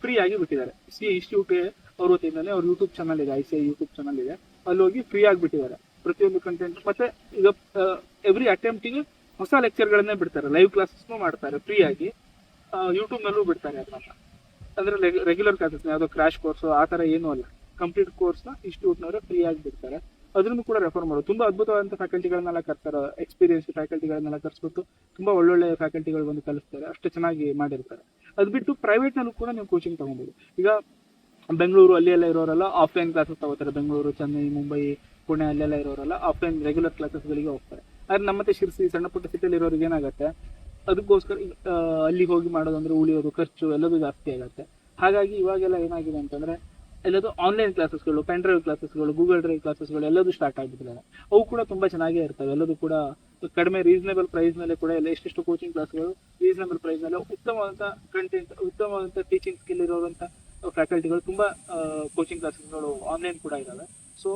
ಫ್ರೀ ಆಗಿ ಬಿಟ್ಟಿದ್ದಾರೆ. CA ಇನ್ಸ್ಟಿಟ್ಯೂಟ್ ಅವ್ರ ವತಿಯಿಂದಲೇ ಅವ್ರ ಯೂಟ್ಯೂಬ್ ಚಾನಲ್ ಇದೆ, ICI ಯೂಟ್ಯೂಬ್ ಚಾನಲ್ ಇದೆ, ಅಲ್ಲಿ ಹೋಗಿ ಫ್ರೀ ಆಗಿಬಿಟ್ಟಿದ್ದಾರೆ ಪ್ರತಿಯೊಂದು ಕಂಟೆಂಟ್. ಮತ್ತು ಈಗ ಎವ್ರಿ ಅಟೆಂಪ್ಟಿಗೆ ಹೊಸ ಲೆಕ್ಚರ್ಗಳನ್ನೇ ಬಿಡ್ತಾರೆ, ಲೈವ್ ಕ್ಲಾಸಸ್ನೂ ಮಾಡ್ತಾರೆ ಫ್ರೀ ಆಗಿ, ಯೂಟ್ಯೂಬ್ನಲ್ಲೂ ಬಿಡ್ತಾರೆ. ಅದನ್ನ ಅಂದರೆ ರೆಗ್ಯುಲರ್ ಕ್ಲಾಸಸ್, ಯಾವುದೋ ಕ್ರ್ಯಾಶ್ ಕೋರ್ಸು ಆ ಥರ ಏನೂ ಅಲ್ಲ, ಕಂಪ್ಲೀಟ್ ಕೋರ್ಸ್ನ ಇನ್ಸ್ಟಿಟ್ಯೂಟ್ನವರು ಫ್ರೀ ಆಗಿ ಬಿಡ್ತಾರೆ. ಅದನ್ನು ಕೂಡ ರೆಫರ್ ಮಾಡೋದು. ತುಂಬ ಅದ್ಭುತವಾದಂಥ ಫ್ಯಾಕಲ್ಟಿಗಳನ್ನೆಲ್ಲ ಕರ್ತಾರೆ, ಎಕ್ಸ್ಪೀರಿಯನ್ಸ್ ಫ್ಯಾಕಲ್ಟಿಗಳನ್ನೆಲ್ಲ ಕರೆಸ್ಬಿಟ್ಟು ತುಂಬ ಒಳ್ಳೊಳ್ಳೆ ಫ್ಯಾಕಲ್ಟಿಗಳು ಬಂದು ಕಲಿಸ್ತಾರೆ, ಅಷ್ಟು ಚೆನ್ನಾಗಿ ಮಾಡಿರ್ತಾರೆ. ಅದು ಬಿಟ್ಟು ಪ್ರೈವೇಟ್ನಲ್ಲೂ ಕೂಡ ನೀವು ಕೋಚಿಂಗ್ ತೊಗೊಬೋದು. ಈಗ ಬೆಂಗಳೂರು ಅಲ್ಲೆಲ್ಲ ಇರೋರೆಲ್ಲ ಆಫ್ಲೈನ್ ಕ್ಲಾಸಸ್ ತಗೋತಾರೆ, ಬೆಂಗಳೂರು, ಚೆನ್ನೈ, ಮುಂಬೈ, ಪುಣೆ ಅಲ್ಲೆಲ್ಲ ಇರೋರೆಲ್ಲ ಆಫ್ಲೈನ್ ರೆಗ್ಯುಲರ್ ಕ್ಲಾಸಸ್ಗಳಿಗೆ ಹೋಗ್ತಾರೆ. ಆದರೆ ನಮ್ಮ ಮತ್ತೆ ಶಿರ್ಸಿ ಸಣ್ಣ ಪುಟ್ಟ ಸಿಟಿಯಲ್ಲಿ ಇರೋರಿಗೆ ಏನಾಗುತ್ತೆ, ಅದಕ್ಕೋಸ್ಕರ ಅಲ್ಲಿ ಹೋಗಿ ಮಾಡೋದಂದ್ರೆ ಉಳಿಯೋದು ಖರ್ಚು ಎಲ್ಲದೂ ಜಾಸ್ತಿ ಆಗುತ್ತೆ. ಹಾಗಾಗಿ ಇವಾಗೆಲ್ಲ ಏನಾಗಿದೆ ಅಂತಂದರೆ ಎಲ್ಲದು ಆನ್ಲೈನ್ ಕ್ಲಾಸಸ್ಗಳು, ಪೆನ್ ಡ್ರೈವ್ ಕ್ಲಾಸಸ್ಗಳು, ಗೂಗಲ್ ಡ್ರೈವ್ ಕ್ಲಾಸಸ್ಗಳು ಎಲ್ಲದೂ ಸ್ಟಾರ್ಟ್ ಆಗಿಬಿಟ್ಟಿದ್ದಾವೆ. ಅವು ಕೂಡ ತುಂಬ ಚೆನ್ನಾಗೇ ಇರ್ತವೆ. ಎಲ್ಲದೂ ಕೂಡ ಕಡಿಮೆ ರೀಸನೇಬಲ್ ಪ್ರೈಸ್ನಲ್ಲೇ ಕೂಡ ಎಲ್ಲ ಎಷ್ಟೆಷ್ಟು ಕೋಚಿಂಗ್ ಕ್ಲಾಸ್ಗಳು ರೀಸನೇಬಲ್ ಪ್ರೈಸ್ನಲ್ಲೇ ಉತ್ತಮವಾದಂಥ ಕಂಟೆಂಟ್, ಉತ್ತಮವಾದಂಥ ಟೀಚಿಂಗ್ ಸ್ಕಿಲ್ ಇರೋವಂಥ ಫ್ಯಾಕಲ್ಟಿಗಳು ತುಂಬ ಕೋಚಿಂಗ್ ಕ್ಲಾಸಸ್ಗಳು ಆನ್ಲೈನ್ ಕೂಡ ಇದ್ದಾವೆ. ಸೊ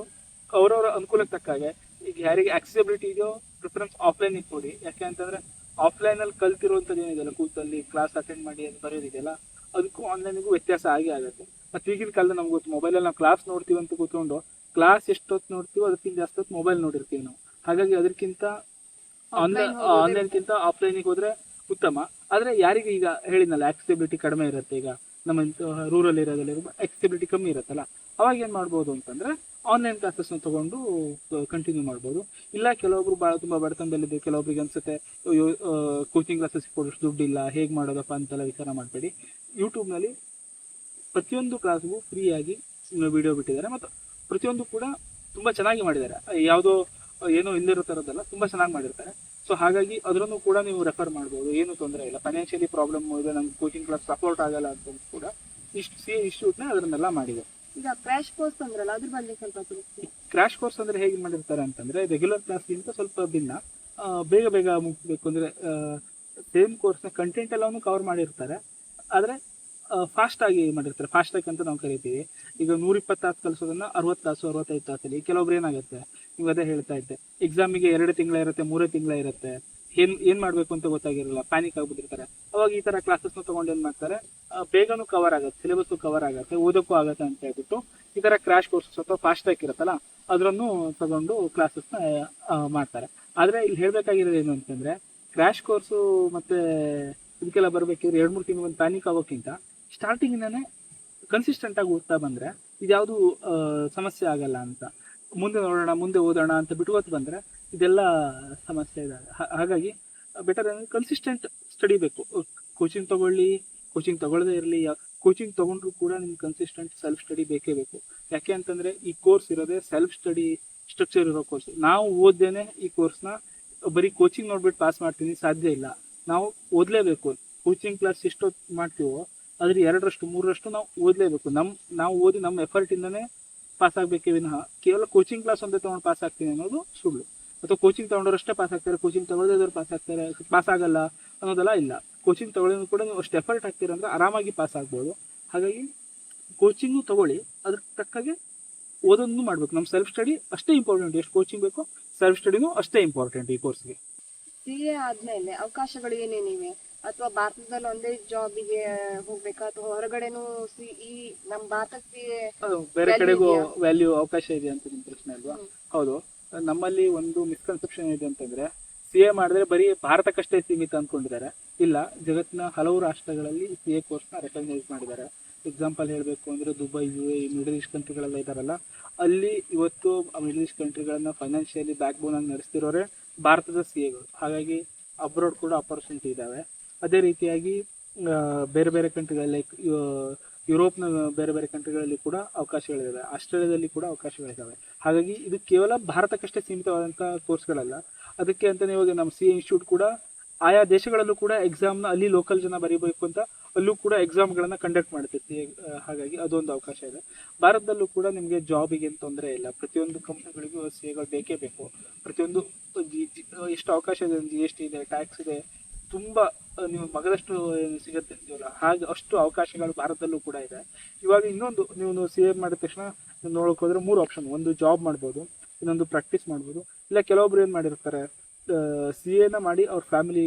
ಅವರವರ ಅನುಕೂಲಕ್ಕೆ ತಕ್ಕ ಹಾಗೆ ಈಗ ಯಾರಿಗೆ ಆಕ್ಸೆಸಿಬಿಲಿಟಿ ಇದೆಯೋ ಪ್ರಿಫರೆನ್ಸ್ ಆಫ್ಲೈನಿಗೆ ಕೊಡಿ. ಯಾಕೆ ಅಂತಂದರೆ ಆಫ್ಲೈನಲ್ಲಿ ಕಲ್ತಿರುವಂಥದ್ದು ಏನಿದೆಯಲ್ಲ, ಕೂತಲ್ಲಿ ಕ್ಲಾಸ್ ಅಟೆಂಡ್ ಮಾಡಿ ಅದು ಬರೋದಿದೆಯಲ್ಲ, ಅದಕ್ಕೂ ಆನ್ಲೈನಿಗೂ ವ್ಯತ್ಯಾಸ ಆಗೇ ಆಗುತ್ತೆ. ಮತ್ತು ಈಗಿನ ಕಾಲದಲ್ಲಿ ನಮ್ಗೆ ಗೊತ್ತು, ಮೊಬೈಲಲ್ಲಿ ನಾವು ಕ್ಲಾಸ್ ನೋಡ್ತೀವಿ ಅಂತ ಕೂತ್ಕೊಂಡು ಕ್ಲಾಸ್ ಎಷ್ಟೊತ್ತು ನೋಡ್ತೀವೋ ಅದಕ್ಕಿಂತ ಜಾಸ್ತಿ ಹೊತ್ತು ಮೊಬೈಲ್ ನೋಡಿರ್ತೀವಿ ನಾವು. ಹಾಗಾಗಿ ಅದಕ್ಕಿಂತ ಆನ್ಲೈನ್ಗಿಂತ ಆಫ್ಲೈನಿಗೆ ಹೋದರೆ ಉತ್ತಮ. ಆದರೆ ಯಾರಿಗೆ ಈಗ ಹೇಳಿದ್ನಲ್ಲ ಆಕ್ಸೆಸಿಬಿಲಿಟಿ ಕಡಿಮೆ ಇರುತ್ತೆ, ಈಗ ನಮ್ಮ ರೂರಲ್ ಏರಿಯಾದಲ್ಲಿ ಆಕ್ಸೆಸಿಬಿಲಿಟಿ ಕಮ್ಮಿ ಇರುತ್ತಲ್ಲ, ಅವಾಗ ಏನು ಮಾಡ್ಬೋದು ಅಂತಂದರೆ ಆನ್ಲೈನ್ ಕ್ಲಾಸಸ್ನ ತೊಗೊಂಡು ಕಂಟಿನ್ಯೂ ಮಾಡ್ಬೋದು. ಇಲ್ಲ ಕೆಲವೊಬ್ರು ತುಂಬ ಬಡತನದಲ್ಲಿದೆ, ಕೆಲವೊಬ್ರಿಗೆ ಅನಿಸುತ್ತೆ ಕೋಚಿಂಗ್ ಕ್ಲಾಸಸ್ ಕೊಡೋಷ್ಟು ದುಡ್ಡಿಲ್ಲ, ಹೇಗೆ ಮಾಡೋದಪ್ಪ ಅಂತೆಲ್ಲ ವಿಚಾರ ಮಾಡಬೇಡಿ. ಯೂಟ್ಯೂಬ್ನಲ್ಲಿ ಪ್ರತಿಯೊಂದು ಕ್ಲಾಸ್ಗೂ ಫ್ರೀಯಾಗಿ ವಿಡಿಯೋ ಬಿಟ್ಟಿದ್ದಾರೆ ಮತ್ತು ಪ್ರತಿಯೊಂದು ಕೂಡ ತುಂಬ ಚೆನ್ನಾಗಿ ಮಾಡಿದ್ದಾರೆ. ಯಾವುದೋ ಏನೋ ಇಲ್ಲಿರೋ ಥರದ್ದಲ್ಲ, ತುಂಬ ಚೆನ್ನಾಗಿ ಮಾಡಿರ್ತಾರೆ. ಸೊ ಹಾಗಾಗಿ ಅದರನ್ನು ಕೂಡ ನೀವು ರೆಫರ್ ಮಾಡ್ಬೋದು, ಏನೂ ತೊಂದರೆ ಇಲ್ಲ. ಫೈನಾನ್ಷಿಯಲಿ ಪ್ರಾಬ್ಲಮ್ ಇದೆ, ನಮ್ಗೆ ಕೋಚಿಂಗ್ ಕ್ಲಾಸ್ ಸಪೋರ್ಟ್ ಆಗಲ್ಲ ಅಂತ ಕೂಡ ಸಿ ಇನ್ಸ್ಟಿಟ್ಯೂಟ್ನ ಅದನ್ನೆಲ್ಲ ಮಾಡಿದೆ. ಈಗ ಕ್ರ್ಯಾಶ್ ಕೋರ್ಸ್ ಅಂದ್ರಲ್ಲ, ಅದ್ರ ಬಗ್ಗೆ ಸ್ವಲ್ಪ ತಿಳಿಸಿ. ಕ್ರ್ಯಾಶ್ ಕೋರ್ಸ್ ಅಂದರೆ ಹೇಗೆ ಮಾಡಿರ್ತಾರೆ ಅಂತಂದರೆ ರೆಗ್ಯುಲರ್ ಕ್ಲಾಸ್ಗಿಂತ ಸ್ವಲ್ಪ ಭಿನ್ನ. ಬೇಗ ಬೇಗ ಮುಗಿಸ್ಬೇಕು ಅಂದರೆ ಸೇಮ್ ಕೋರ್ಸ್ನ ಕಂಟೆಂಟ್ ಎಲ್ಲವನ್ನೂ ಕವರ್ ಮಾಡಿರ್ತಾರೆ, ಆದರೆ ಫಾಸ್ಟಾಗಿ ಮಾಡಿರ್ತಾರೆ. ಫಾಸ್ಟ್ ಟ್ರ್ಯಾಕ್ ಅಂತ ನಾವು ಕರಿತೀವಿ. ಈಗ 120 ತಾಸು ಕಲಿಸೋದನ್ನು 60 ತಾಸು 65 ತಾಸಲ್ಲಿ. ಕೆಲವೊಬ್ರು ಏನಾಗುತ್ತೆ, ನೀವು ಅದೇ ಹೇಳ್ತಾ ಇದ್ದೆ, ಎಕ್ಸಾಮಿಗೆ 2 ತಿಂಗಳ ಇರುತ್ತೆ, 3 ತಿಂಗಳ ಇರುತ್ತೆ, ಏನು ಮಾಡಬೇಕು ಅಂತ ಗೊತ್ತಾಗಿರಲ್ಲ, ಪ್ಯಾನಿಕ್ ಆಗಿಬಿಟ್ಟಿರ್ತಾರೆ. ಅವಾಗ ಈ ಥರ ಕ್ಲಾಸಸ್ನ ತೊಗೊಂಡು ಏನು ಮಾಡ್ತಾರೆ, ಬೇಗನೂ ಕವರ್ ಆಗುತ್ತೆ, ಸಿಲೆಬಸ್ಸು ಕವರ್ ಆಗುತ್ತೆ, ಓದೋಕ್ಕೂ ಆಗುತ್ತೆ ಅಂತ ಹೇಳ್ಬಿಟ್ಟು ಈ ಥರ ಕ್ರ್ಯಾಶ್ ಕೋರ್ಸಸ್ ಅಥವಾ ಫಾಸ್ಟ್ ಟ್ರ್ಯಾಕ್ ಇರುತ್ತಲ್ಲ ಅದರನ್ನು ತಗೊಂಡು ಕ್ಲಾಸಸ್ನ ಮಾಡ್ತಾರೆ. ಆದರೆ ಇಲ್ಲಿ ಹೇಳಬೇಕಾಗಿರೋದು ಏನು ಅಂತಂದರೆ, ಕ್ರ್ಯಾಶ್ ಕೋರ್ಸು ಮತ್ತು ಇದಕ್ಕೆಲ್ಲ ಬರಬೇಕಿದ್ರೆ 2-3 ತಿಂಗಳು ಒಂದು ಪ್ಯಾನಿಕ್ ಆಗೋಕ್ಕಿಂತ ಸ್ಟಾರ್ಟಿಂಗಿಂದನೇ ಕನ್ಸಿಸ್ಟೆಂಟಾಗಿ ಓದ್ತಾ ಬಂದರೆ ಇದ್ಯಾವುದು ಸಮಸ್ಯೆ ಆಗಲ್ಲ ಅಂತ. ಮುಂದೆ ನೋಡೋಣ, ಮುಂದೆ ಓದೋಣ ಅಂತ ಬಿಟ್ಟು ಬಂದರೆ ಇದೆಲ್ಲ ಸಮಸ್ಯೆ ಇದೆ. ಹಾಗಾಗಿ ಬೆಟರ್ ಅಂದರೆ ಕನ್ಸಿಸ್ಟೆಂಟ್ ಸ್ಟಡಿ ಬೇಕು. ಕೋಚಿಂಗ್ ತೊಗೊಳ್ಳಿ, ಕೋಚಿಂಗ್ ತೊಗೊಳ್ಳದೇ ಇರಲಿ, ಕೋಚಿಂಗ್ ತೊಗೊಂಡ್ರೂ ಕೂಡ ನಿಮ್ಗೆ ಕನ್ಸಿಸ್ಟೆಂಟ್ ಸೆಲ್ಫ್ ಸ್ಟಡಿ ಬೇಕೇ ಬೇಕು. ಯಾಕೆ ಅಂತಂದರೆ ಈ ಕೋರ್ಸ್ ಇರೋದೇ ಸೆಲ್ಫ್ ಸ್ಟಡಿ ಸ್ಟ್ರಕ್ಚರ್ ಇರೋ ಕೋರ್ಸ್. ನಾವು ಓದ್ದೇನೆ ಈ ಕೋರ್ಸ್ನ ಬರೀ ಕೋಚಿಂಗ್ ನೋಡ್ಬಿಟ್ಟು ಪಾಸ್ ಮಾಡ್ತೀನಿ ಸಾಧ್ಯ ಇಲ್ಲ. ನಾವು ಓದಲೇಬೇಕು. ಕೋಚಿಂಗ್ ಕ್ಲಾಸ್ ಎಷ್ಟೊತ್ತು ಮಾಡ್ತೀವೋ ಅದ್ರ 2ರಷ್ಟು 3ರಷ್ಟು ನಾವು ಓದಲೇಬೇಕು. ನಾವು ಓದಿ ನಮ್ಮ ಎಫರ್ಟಿಂದನೇ ಪಾಸ್ ಆಗಬೇಕೇ ವಿನಃ ಕೇವಲ ಕೋಚಿಂಗ್ ಕ್ಲಾಸ್ ಒಂದೇ ತೊಗೊಂಡು ಪಾಸ್ ಆಗ್ತೀನಿ ಅನ್ನೋದು ಸುಳ್ಳು. ಅಥವಾ ಕೋಚಿಂಗ್ ತೊಗೊಂಡವ್ರಷ್ಟೇ ಪಾಸ್ ಆಗ್ತಾರೆ, ಕೋಚಿಂಗ್ ತೊಗೊಳ್ಳೋದವ್ರು ಪಾಸ್ ಆಗಲ್ಲ ಅನ್ನೋದೆಲ್ಲ ಇಲ್ಲ. ಕೋಚಿಂಗ್ ತೊಗೊಳ್ಳೋದು ಕೂಡ ನೀವು ಅಷ್ಟು ಎಫರ್ಟ್ ಹಾಕ್ತೀರ ಅಂದರೆ ಆರಾಮಾಗಿ ಪಾಸ್ ಆಗ್ಬೋದು. ಹಾಗಾಗಿ ಕೋಚಿಂಗು ತೊಗೊಳ್ಳಿ, ಅದ್ರ ತಕ್ಕಾಗೆ ಓದೋದನ್ನು ಮಾಡಬೇಕು. ನಮ್ಮ ಸೆಲ್ಫ್ ಸ್ಟಡಿ ಅಷ್ಟೇ ಇಂಪಾರ್ಟೆಂಟ್. ಎಷ್ಟು ಕೋಚಿಂಗ್ ಬೇಕೋ ಸೆಲ್ಫ್ ಸ್ಟಡಿನೂ ಅಷ್ಟೇ ಇಂಪಾರ್ಟೆಂಟ್ ಈ ಕೋರ್ಸ್ಗೆ. CA ಆದ್ಮೇಲೆ ಅವಕಾಶಗಳು ಏನೇನಿವೆ? ಅಥವಾ ಭಾರತದಲ್ಲಿ ಒಂದೇ ಜಾಬಿಗೆ ಹೋಗ್ಬೇಕಾ ಅಥವಾ ಹೊರಗಡೆನೂ ಈ ನಮ್ಮ ಭಾರತಕ್ಕೆ ಬೇರೆ ಕಡೆಗೂ ವ್ಯಾಲ್ಯೂ ಅವಕಾಶ ಇದೆ ಅಂತ ನಿಮ್ಮ ಪ್ರಶ್ನೆ ಅಲ್ವಾ? ಹೌದು. ನಮ್ಮಲ್ಲಿ ಒಂದು ಮಿಸ್ಕನ್ಸೆಪ್ಷನ್ ಇದೆ ಅಂತಂದ್ರೆ CA ಮಾಡಿದ್ರೆ ಬರೀ ಭಾರತಕ್ಕಷ್ಟೇ ಸೀಮಿತ ಅಂದ್ಕೊಂಡಿದ್ದಾರೆ. ಇಲ್ಲ, ಜಗತ್ತಿನ ಹಲವು ರಾಷ್ಟ್ರಗಳಲ್ಲಿ CA ಕೋರ್ಸ್ನ ರೆಕಗ್ನೈಸ್ ಮಾಡಿದ್ದಾರೆ. ಎಕ್ಸಾಂಪಲ್ ಹೇಳಬೇಕು ಅಂದರೆ ದುಬೈ, UAE, ಮಿಡಲ್ ಈಸ್ಟ್ ಕಂಟ್ರಿಗಳೆಲ್ಲ ಇದ್ದಾರಲ್ಲ, ಅಲ್ಲಿ ಇವತ್ತು ಮಿಡಲ್ ಈಸ್ಟ್ ಕಂಟ್ರಿಗಳನ್ನು ಫೈನಾನ್ಷಿಯಲಿ ಬ್ಯಾಕ್ ಬೋನ್ ಆಗಿ ನಡೆಸ್ತಿರೋರೆ ಭಾರತದ CAಗಳು. ಹಾಗಾಗಿ ಅಬ್ರಾಡ್ ಕೂಡ ಅಪರ್ಚುನಿಟಿ ಇದ್ದಾವೆ. ಅದೇ ರೀತಿಯಾಗಿ ಬೇರೆ ಬೇರೆ ಕಂಟ್ರಿಗಳಲ್ಲಿ ಲೈಕ್ ಯುರೋಪ್ನ ಬೇರೆ ಬೇರೆ ಕಂಟ್ರಿಗಳಲ್ಲಿ ಕೂಡ ಅವಕಾಶಗಳಿದ್ದಾವೆ, ಆಸ್ಟ್ರೇಲಿಯಾದಲ್ಲಿ ಕೂಡ ಅವಕಾಶಗಳಿದ್ದಾವೆ. ಹಾಗಾಗಿ ಇದು ಕೇವಲ ಭಾರತಕ್ಕಷ್ಟೇ ಸೀಮಿತವಾದಂಥ ಕೋರ್ಸ್ಗಳಲ್ಲ. ಅದಕ್ಕೆ ಅಂತಲೇ ಇವಾಗ ನಮ್ಮ CA ಇನ್ಸ್ಟಿಟ್ಯೂಟ್ ಕೂಡ ಆಯಾ ದೇಶಗಳಲ್ಲೂ ಕೂಡ ಎಕ್ಸಾಮ್ನ ಅಲ್ಲಿ ಲೋಕಲ್ ಜನ ಬರೀಬೇಕು ಅಂತ ಅಲ್ಲೂ ಕೂಡ ಎಕ್ಸಾಮ್ಗಳನ್ನು ಕಂಡಕ್ಟ್ ಮಾಡುತ್ತೆ. ಹಾಗಾಗಿ ಅದೊಂದು ಅವಕಾಶ ಇದೆ. ಭಾರತದಲ್ಲೂ ಕೂಡ ನಿಮಗೆ ಜಾಬಿಗೆ ಏನು ತೊಂದರೆ ಇಲ್ಲ. ಪ್ರತಿಯೊಂದು ಕಂಪ್ನಿಗಳಿಗೂ CAಗಳು ಬೇಕೇ ಬೇಕು. ಪ್ರತಿಯೊಂದು ಎಷ್ಟು ಅವಕಾಶ ಇದೆ, GST ಇದೆ, ಟ್ಯಾಕ್ಸ್ ಇದೆ, ತುಂಬ ನೀವು ಮಗದಷ್ಟು ಸಿಗುತ್ತೆ ಅಂತೀವಲ್ಲ, ಹಾಗೆ ಅಷ್ಟು ಅವಕಾಶಗಳು ಭಾರತದಲ್ಲೂ ಕೂಡ ಇದೆ. ಇವಾಗ ಇನ್ನೊಂದು, ನೀವು CA ಮಾಡಿದ ತಕ್ಷಣ ನೋಡೋಕೆ ಹೋದರೆ 3 ಆಪ್ಷನ್. ಒಂದು ಜಾಬ್ ಮಾಡ್ಬೋದು, ಇನ್ನೊಂದು ಪ್ರಾಕ್ಟೀಸ್ ಮಾಡ್ಬೋದು, ಇಲ್ಲ ಕೆಲವೊಬ್ರು ಏನು ಮಾಡಿರ್ತಾರೆ CAನ ಮಾಡಿ ಅವ್ರ ಫ್ಯಾಮಿಲಿ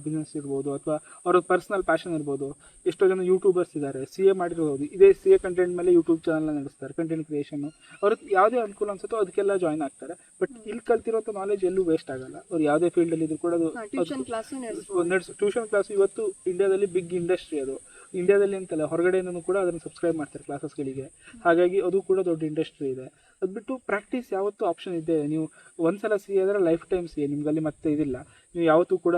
ಬಿಸ್ನೆಸ್ ಇರ್ಬೋದು ಅಥವಾ ಅವ್ರ ಪರ್ಸ್ನಲ್ ಪ್ಯಾಷನ್ ಇರ್ಬೋದು. ಎಷ್ಟೋ ಜನ ಯೂಟ್ಯೂಬರ್ಸ್ ಇದ್ದಾರೆ, CA ಮಾಡಿರ್ಬೋದು, ಇದೇ CA ಕಂಟೆಂಟ್ ಮೇಲೆ ಯೂಟ್ಯೂಬ್ ಚಾನಲ್ನ ನಡೆಸ್ತಾರೆ, ಕಂಟೆಂಟ್ ಕ್ರಿಯೇಷನ್ನು. ಅವ್ರಿಗೆ ಯಾವುದೇ ಅನುಕೂಲ ಅನ್ಸುತ್ತೋ ಅದಕ್ಕೆಲ್ಲ ಜಾಯ್ನ್ ಆಗ್ತಾರೆ. ಬಟ್ ಇಲ್ಲಿ ಕಲ್ತಿರೋಂಥ ನಾಲೆಜ್ ಎಲ್ಲೂ ವೇಸ್ಟ್ ಆಗಲ್ಲ. ಅವ್ರು ಯಾವುದೇ ಫೀಲ್ಡಲ್ಲಿ ಇದ್ರು ಕೂಡ ಅದು ಟ್ಯೂಷನ್ ಕ್ಲಾಸ್ ಇವತ್ತು ಇಂಡಿಯಾದಲ್ಲಿ ಬಿಗ್ ಇಂಡಸ್ಟ್ರಿ. ಅದು ಇಂಡಿಯಾದಲ್ಲಿ ಅಂತಲ್ಲ, ಹೊರಗಡೆನೂ ಕೂಡ ಅದನ್ನು ಸಬ್ಸ್ಕ್ರೈಬ್ ಮಾಡ್ತಾರೆ ಕ್ಲಾಸಸ್ಗಳಿಗೆ. ಹಾಗಾಗಿ ಅದು ಕೂಡ ದೊಡ್ಡ ಇಂಡಸ್ಟ್ರಿ ಇದೆ. ಅದು ಬಿಟ್ಟು ಪ್ರಾಕ್ಟೀಸ್ ಯಾವತ್ತೂ ಆಪ್ಷನ್ ಇದೆ. ನೀವು ಒಂದ್ಸಲ CA ಆದರೆ ಲೈಫ್ ಟೈಮ್ CA, ನಿಮ್ಗಲ್ಲಿ ಮತ್ತೆ ಇದಿಲ್ಲ. ನೀವು ಯಾವತ್ತೂ ಕೂಡ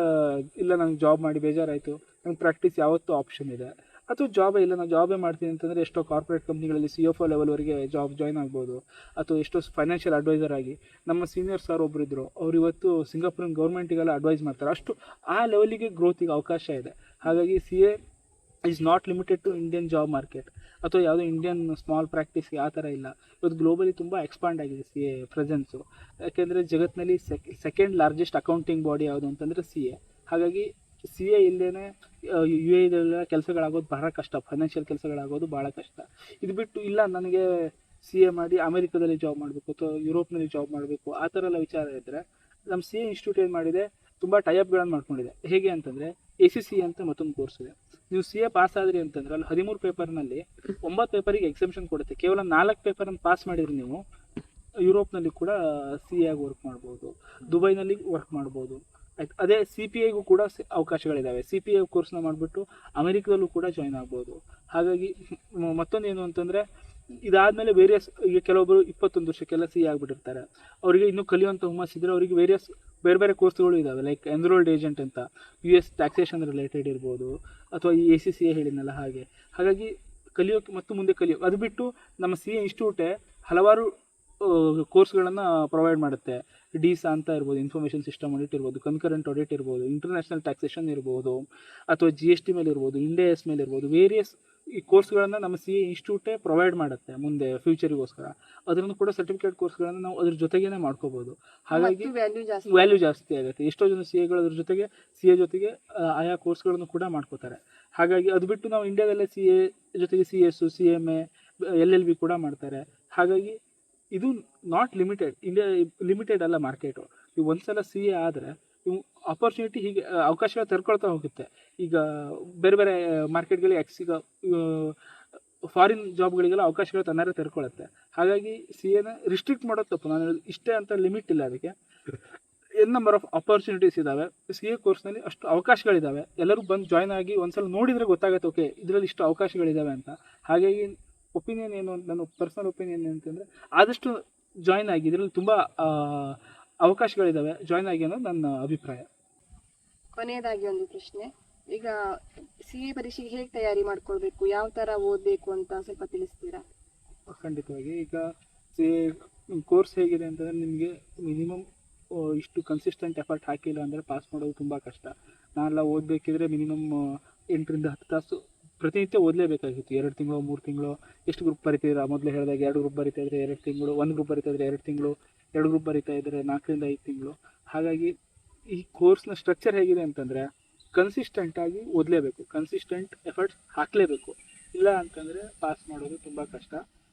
ಇಲ್ಲ ನಂಗೆ ಜಾಬ್ ಮಾಡಿ ಬೇಜಾರಾಯಿತು, ನಂಗೆ ಪ್ರಾಕ್ಟೀಸ್ ಯಾವತ್ತೂ ಆಪ್ಷನ್ ಇದೆ. ಅಥವಾ ಜಾಬೇ ಇಲ್ಲ, ನಾವು ಜಾಬೇ ಮಾಡ್ತೀನಿ ಅಂತಂದರೆ ಎಷ್ಟೋ ಕಾರ್ಪೊರೇಟ್ ಕಂಪ್ನಿಗಳಲ್ಲಿ CFO ಲೆವೆಲ್ವರೆಗೆ ಜಾಯ್ನ್ ಆಗ್ಬೋದು. ಅಥವಾ ಎಷ್ಟೋ ಫೈನಾನ್ಷಿಯಲ್ ಅಡ್ವೈಸರ್ ಆಗಿ ನಮ್ಮ ಸೀನಿಯರ್ ಸರ್ ಒಬ್ಬರಿದ್ದರು, ಅವ್ರು ಇವತ್ತು ಸಿಂಗಾಪುರಿನ ಗೌರ್ಮೆಂಟಿಗೆಲ್ಲ ಅಡ್ವೈಸ್ ಮಾಡ್ತಾರೆ. ಅಷ್ಟು ಆ ಲೆವೆಲಿಗೆ ಗ್ರೋತಿಗೆ ಅವಕಾಶ ಇದೆ. ಹಾಗಾಗಿ CA is not limited to Indian job market ಅಥವಾ ಯಾವುದೋ ಇಂಡಿಯನ್ ಸ್ಮಾಲ್ ಪ್ರಾಕ್ಟೀಸ್ಗೆ ಆ ಥರ ಇಲ್ಲ. ಇವತ್ತು ಗ್ಲೋಬಲಿ ತುಂಬ ಎಕ್ಸ್ಪಾಂಡ್ ಆಗಿದೆ CA ಪ್ರೆಸೆನ್ಸು. ಯಾಕೆಂದರೆ ಜಗತ್ತಿನಲ್ಲಿ ಸೆಕೆಂಡ್ ಲಾರ್ಜೆಸ್ಟ್ ಅಕೌಂಟಿಂಗ್ ಬಾಡಿ ಯಾವುದು ಅಂತಂದರೆ CA. ಹಾಗಾಗಿ CA ಇಲ್ಲದೇ UAEದಲ್ಲ ಕೆಲಸಗಳಾಗೋದು ಬಹಳ ಕಷ್ಟ, ಫೈನಾನ್ಷಿಯಲ್ ಕೆಲಸಗಳಾಗೋದು ಭಾಳ ಕಷ್ಟ. ಇದು ಬಿಟ್ಟು ಇಲ್ಲ ನನಗೆ CA ಮಾಡಿ ಅಮೆರಿಕದಲ್ಲಿ ಜಾಬ್ ಮಾಡಬೇಕು ಅಥವಾ ಯುರೋಪ್ನಲ್ಲಿ ಜಾಬ್ ಮಾಡಬೇಕು ಆ ಥರ ಎಲ್ಲ ವಿಚಾರ ಇದ್ದರೆ, ನಮ್ಮ CA ಇನ್ಸ್ಟಿಟ್ಯೂಟ್ ಏನು ಮಾಡಿದೆ, ತುಂಬ ಟೈಅಪ್ಗಳನ್ನು ಮಾಡ್ಕೊಂಡಿದೆ. ಹೇಗೆ ಅಂತಂದರೆ ACC ಅಂತ ಮತ್ತೊಂದು ಕೋರ್ಸ್ ಇದೆ. ನೀವು CA ಪಾಸ್ ಆದ್ರಿ ಅಂತಂದ್ರೆ ಅಲ್ಲಿ 13 ಪೇಪರ್ನಲ್ಲಿ 9 ಪೇಪರಿಗೆ ಎಕ್ಸೆಂಪ್ಷನ್ ಕೊಡುತ್ತೆ. ಕೇವಲ 4 ಪೇಪರನ್ನು ಪಾಸ್ ಮಾಡಿದ್ರೆ ನೀವು ಯುರೋಪ್ನಲ್ಲಿ ಕೂಡ CA ಆಗಿ ವರ್ಕ್ ಮಾಡ್ಬೋದು, ದುಬೈನಲ್ಲಿ ವರ್ಕ್ ಮಾಡ್ಬೋದು. ಆಯ್ತು, ಅದೇ CPAಗೂ ಕೂಡ ಅವಕಾಶಗಳಿದ್ದಾವೆ. CPA ಕೋರ್ಸ್ನ ಮಾಡಿಬಿಟ್ಟು ಅಮೆರಿಕದಲ್ಲೂ ಕೂಡ ಜಾಯ್ನ್ ಆಗ್ಬೋದು. ಹಾಗಾಗಿ ಮತ್ತೊಂದು ಏನು ಅಂತಂದರೆ, ಇದಾದಮೇಲೆ ವೇರಿಯಸ್, ಈಗ ಕೆಲವೊಬ್ಬರು 21 ವರ್ಷಕ್ಕೆಲ್ಲ CA ಆಗಿಬಿಟ್ಟಿರ್ತಾರೆ. ಅವರಿಗೆ ಇನ್ನೂ ಕಲಿಯುವಂಥ ಹುಮ್ಮಸ್ಸಿದ್ರೆ ಅವರಿಗೆ ಬೇರೆ ಬೇರೆ ಕೋರ್ಸ್ಗಳು ಇದ್ದಾವೆ. ಲೈಕ್ ಎನ್ರೋಲ್ಡ್ ಏಜೆಂಟ್ ಅಂತ, US ಟ್ಯಾಕ್ಸೇಷನ್ ರಿಲೇಟೆಡ್ ಇರ್ಬೋದು, ಅಥವಾ ಈ ACCA ಹೇಳಿದ್ನಲ್ಲ ಹಾಗೆ. ಹಾಗಾಗಿ ಕಲಿಯೋಕ್ಕೆ ಮತ್ತು ಮುಂದೆ ಕಲಿಯೋಕೆ, ಅದು ಬಿಟ್ಟು ನಮ್ಮ CA ಇನ್ಸ್ಟಿಟ್ಯೂಟೇ ಹಲವಾರು ಕೋರ್ಸ್ಗಳನ್ನು ಪ್ರೊವೈಡ್ ಮಾಡುತ್ತೆ. DISA ಅಂತ ಇರ್ಬೋದು, ಇನ್ಫಾರ್ಮೇಷನ್ ಸಿಸ್ಟಮ್ ಆಡಿಟ್ ಇರ್ಬೋದು, ಕನ್ಕರೆಂಟ್ ಆಡಿಟ್ ಇರ್ಬೋದು, ಇಂಟರ್ನ್ಯಾಷನಲ್ ಟ್ಯಾಕ್ಸೇಷನ್ ಇರ್ಬೋದು, ಅಥವಾ GST ಮೇಲೆ ಇರ್ಬೋದು, ಇಂಡಿಯಾಸ್ ಮೇಲೆ ಇರ್ಬೋದು. ವೇರಿಯಸ್ ಈ ಕೋರ್ಸ್ಗಳನ್ನು ನಮ್ಮ CA ಇನ್ಸ್ಟಿಟ್ಯೂಟೇ ಪ್ರೊವೈಡ್ ಮಾಡುತ್ತೆ ಮುಂದೆ ಫ್ಯೂಚರಿಗೋಸ್ಕರ. ಅದನ್ನು ಕೂಡ ಸರ್ಟಿಫಿಕೇಟ್ ಕೋರ್ಸ್ಗಳನ್ನು ನಾವು ಅದ್ರ ಜೊತೆಗೇ ಮಾಡ್ಕೋಬೋದು. ಹಾಗಾಗಿ ವ್ಯಾಲ್ಯೂ ಜಾಸ್ತಿ ಆಗುತ್ತೆ. ಎಷ್ಟೋ ಜನ CAಗಳು ಅದ್ರ ಜೊತೆಗೆ CA ಜೊತೆಗೆ ಆಯಾ ಕೋರ್ಸ್ಗಳನ್ನು ಕೂಡ ಮಾಡ್ಕೋತಾರೆ. ಹಾಗಾಗಿ ಅದು ಬಿಟ್ಟು ನಾವು ಇಂಡಿಯಾದಲ್ಲೇ CA ಜೊತೆಗೆ CS, CMA, LLB ಕೂಡ ಮಾಡ್ತಾರೆ. ಹಾಗಾಗಿ ಇದು ನಾಟ್ ಲಿಮಿಟೆಡ್, ಇಂಡಿಯಾ ಲಿಮಿಟೆಡ್ ಅಲ್ಲ ಮಾರ್ಕೆಟು. ನೀವು ಒಂದ್ಸಲ CA ಆದರೆ ನೀವು ಆಪರ್ಚುನಿಟಿ ಹೀಗೆ ಅವಕಾಶಗಳು ತೆರ್ಕೊಳ್ತಾ ಹೋಗುತ್ತೆ. ಈಗ ಬೇರೆ ಬೇರೆ ಮಾರ್ಕೆಟ್ಗಳಿಗೆ ಈಗ ಫಾರಿನ್ ಜಾಬ್ಗಳಿಗೆಲ್ಲ ಅವಕಾಶಗಳು ತನ್ನಾರೇ ತೆರ್ಕೊಳ್ಳುತ್ತೆ. ಹಾಗಾಗಿ CAನ ರಿಸ್ಟ್ರಿಕ್ಟ್ ಮಾಡೋದು ತಪ್ಪು. ನಾನು ಇಷ್ಟೇ ಅಂತ ಲಿಮಿಟ್ ಇಲ್ಲ ಅದಕ್ಕೆ. ನಂಬರ್ ಆಫ್ ಅಪರ್ಚುನಿಟೀಸ್ ಇದ್ದಾವೆ CA ಕೋರ್ಸ್ನಲ್ಲಿ, ಅಷ್ಟು ಅವಕಾಶಗಳಿದ್ದಾವೆ. ಎಲ್ಲರೂ ಬಂದು ಜಾಯ್ನ್ ಆಗಿ ಒಂದ್ಸಲ ನೋಡಿದರೆ ಗೊತ್ತಾಗುತ್ತೆ, ಓಕೆ ಇದರಲ್ಲಿ ಇಷ್ಟು ಅವಕಾಶಗಳಿದ್ದಾವೆ ಅಂತ. ಹಾಗಾಗಿ ಒಪಿನಿಯನ್ ಏನು, ನನ್ನ ಪರ್ಸನಲ್ ಒಪಿನಿಯನ್ ಏನಂತಂದರೆ, ಆದಷ್ಟು ಜಾಯ್ನ್ ಆಗಿ, ಇದರಲ್ಲಿ ತುಂಬ ಅವಕಾಶಗಳಿದ್ದಾವೆ, ಜಾಯ್ನ್ ಆಗಿ ಅನ್ನೋದು ನನ್ನ ಅಭಿಪ್ರಾಯ. ಕೊನೆಯದಾಗಿ ಒಂದು ಪ್ರಶ್ನೆ, ಈಗ CA ಪರೀಕ್ಷೆಗೆ ಹೇಗೆ ತಯಾರಿ ಮಾಡ್ಕೊಳ್ಬೇಕು, ಯಾವ ಥರ ಓದಬೇಕು ಅಂತ ಸ್ವಲ್ಪ ತಿಳಿಸ್ತೀರಾ? ಖಂಡಿತವಾಗಿ. ಈಗ CA ಕೋರ್ಸ್ ಹೇಗಿದೆ ಅಂತಂದರೆ, ನಿಮಗೆ ಮಿನಿಮಮ್ ಇಷ್ಟು ಕನ್ಸಿಸ್ಟೆಂಟ್ ಎಫರ್ಟ್ ಹಾಕಿಲ್ಲ ಅಂದರೆ ಪಾಸ್ ಮಾಡೋದು ತುಂಬ ಕಷ್ಟ. ನಾನೆಲ್ಲ ಓದಬೇಕಿದ್ರೆ ಮಿನಿಮಮ್ 8ರಿಂದ 10 ತಾಸು ಪ್ರತಿನಿತ್ಯ ಓದಲೇಬೇಕಾಗಿತ್ತು. 2 ತಿಂಗಳು 3 ತಿಂಗಳು ಎಷ್ಟು ಗ್ರೂಪ್ ಬರಿತಿದ್ದೀರಾ, ಮೊದಲೇ ಹೇಳಿದಾಗ 2 ಗ್ರೂಪ್ ಬರಿತಾ ಇದ್ದರೆ 2 ತಿಂಗಳು, 1 ಗ್ರೂಪ್ ಬರಿತಾ ಇದ್ದರೆ 2 ತಿಂಗಳು, 2 ಗ್ರೂಪ್ ಬರಿತಾ ಇದ್ದರೆ 4ರಿಂದ 5 ತಿಂಗಳು. ಹಾಗಾಗಿ ಈ ಕೋರ್ಸ್ನ ಸ್ಟ್ರಕ್ಚರ್ ಹೇಗಿದೆ ಅಂತಂದರೆ, ಕನ್ಸಿಸ್ಟೆಂಟಾಗಿ ಓದಲೇಬೇಕು, ಕನ್ಸಿಸ್ಟೆಂಟ್ ಎಫರ್ಟ್ಸ್ ಹಾಕಲೇಬೇಕು. ಇಲ್ಲ ಅಂತಂದರೆ ಪಾಸ್ ಮಾಡೋದು ತುಂಬ ಕಷ್ಟ.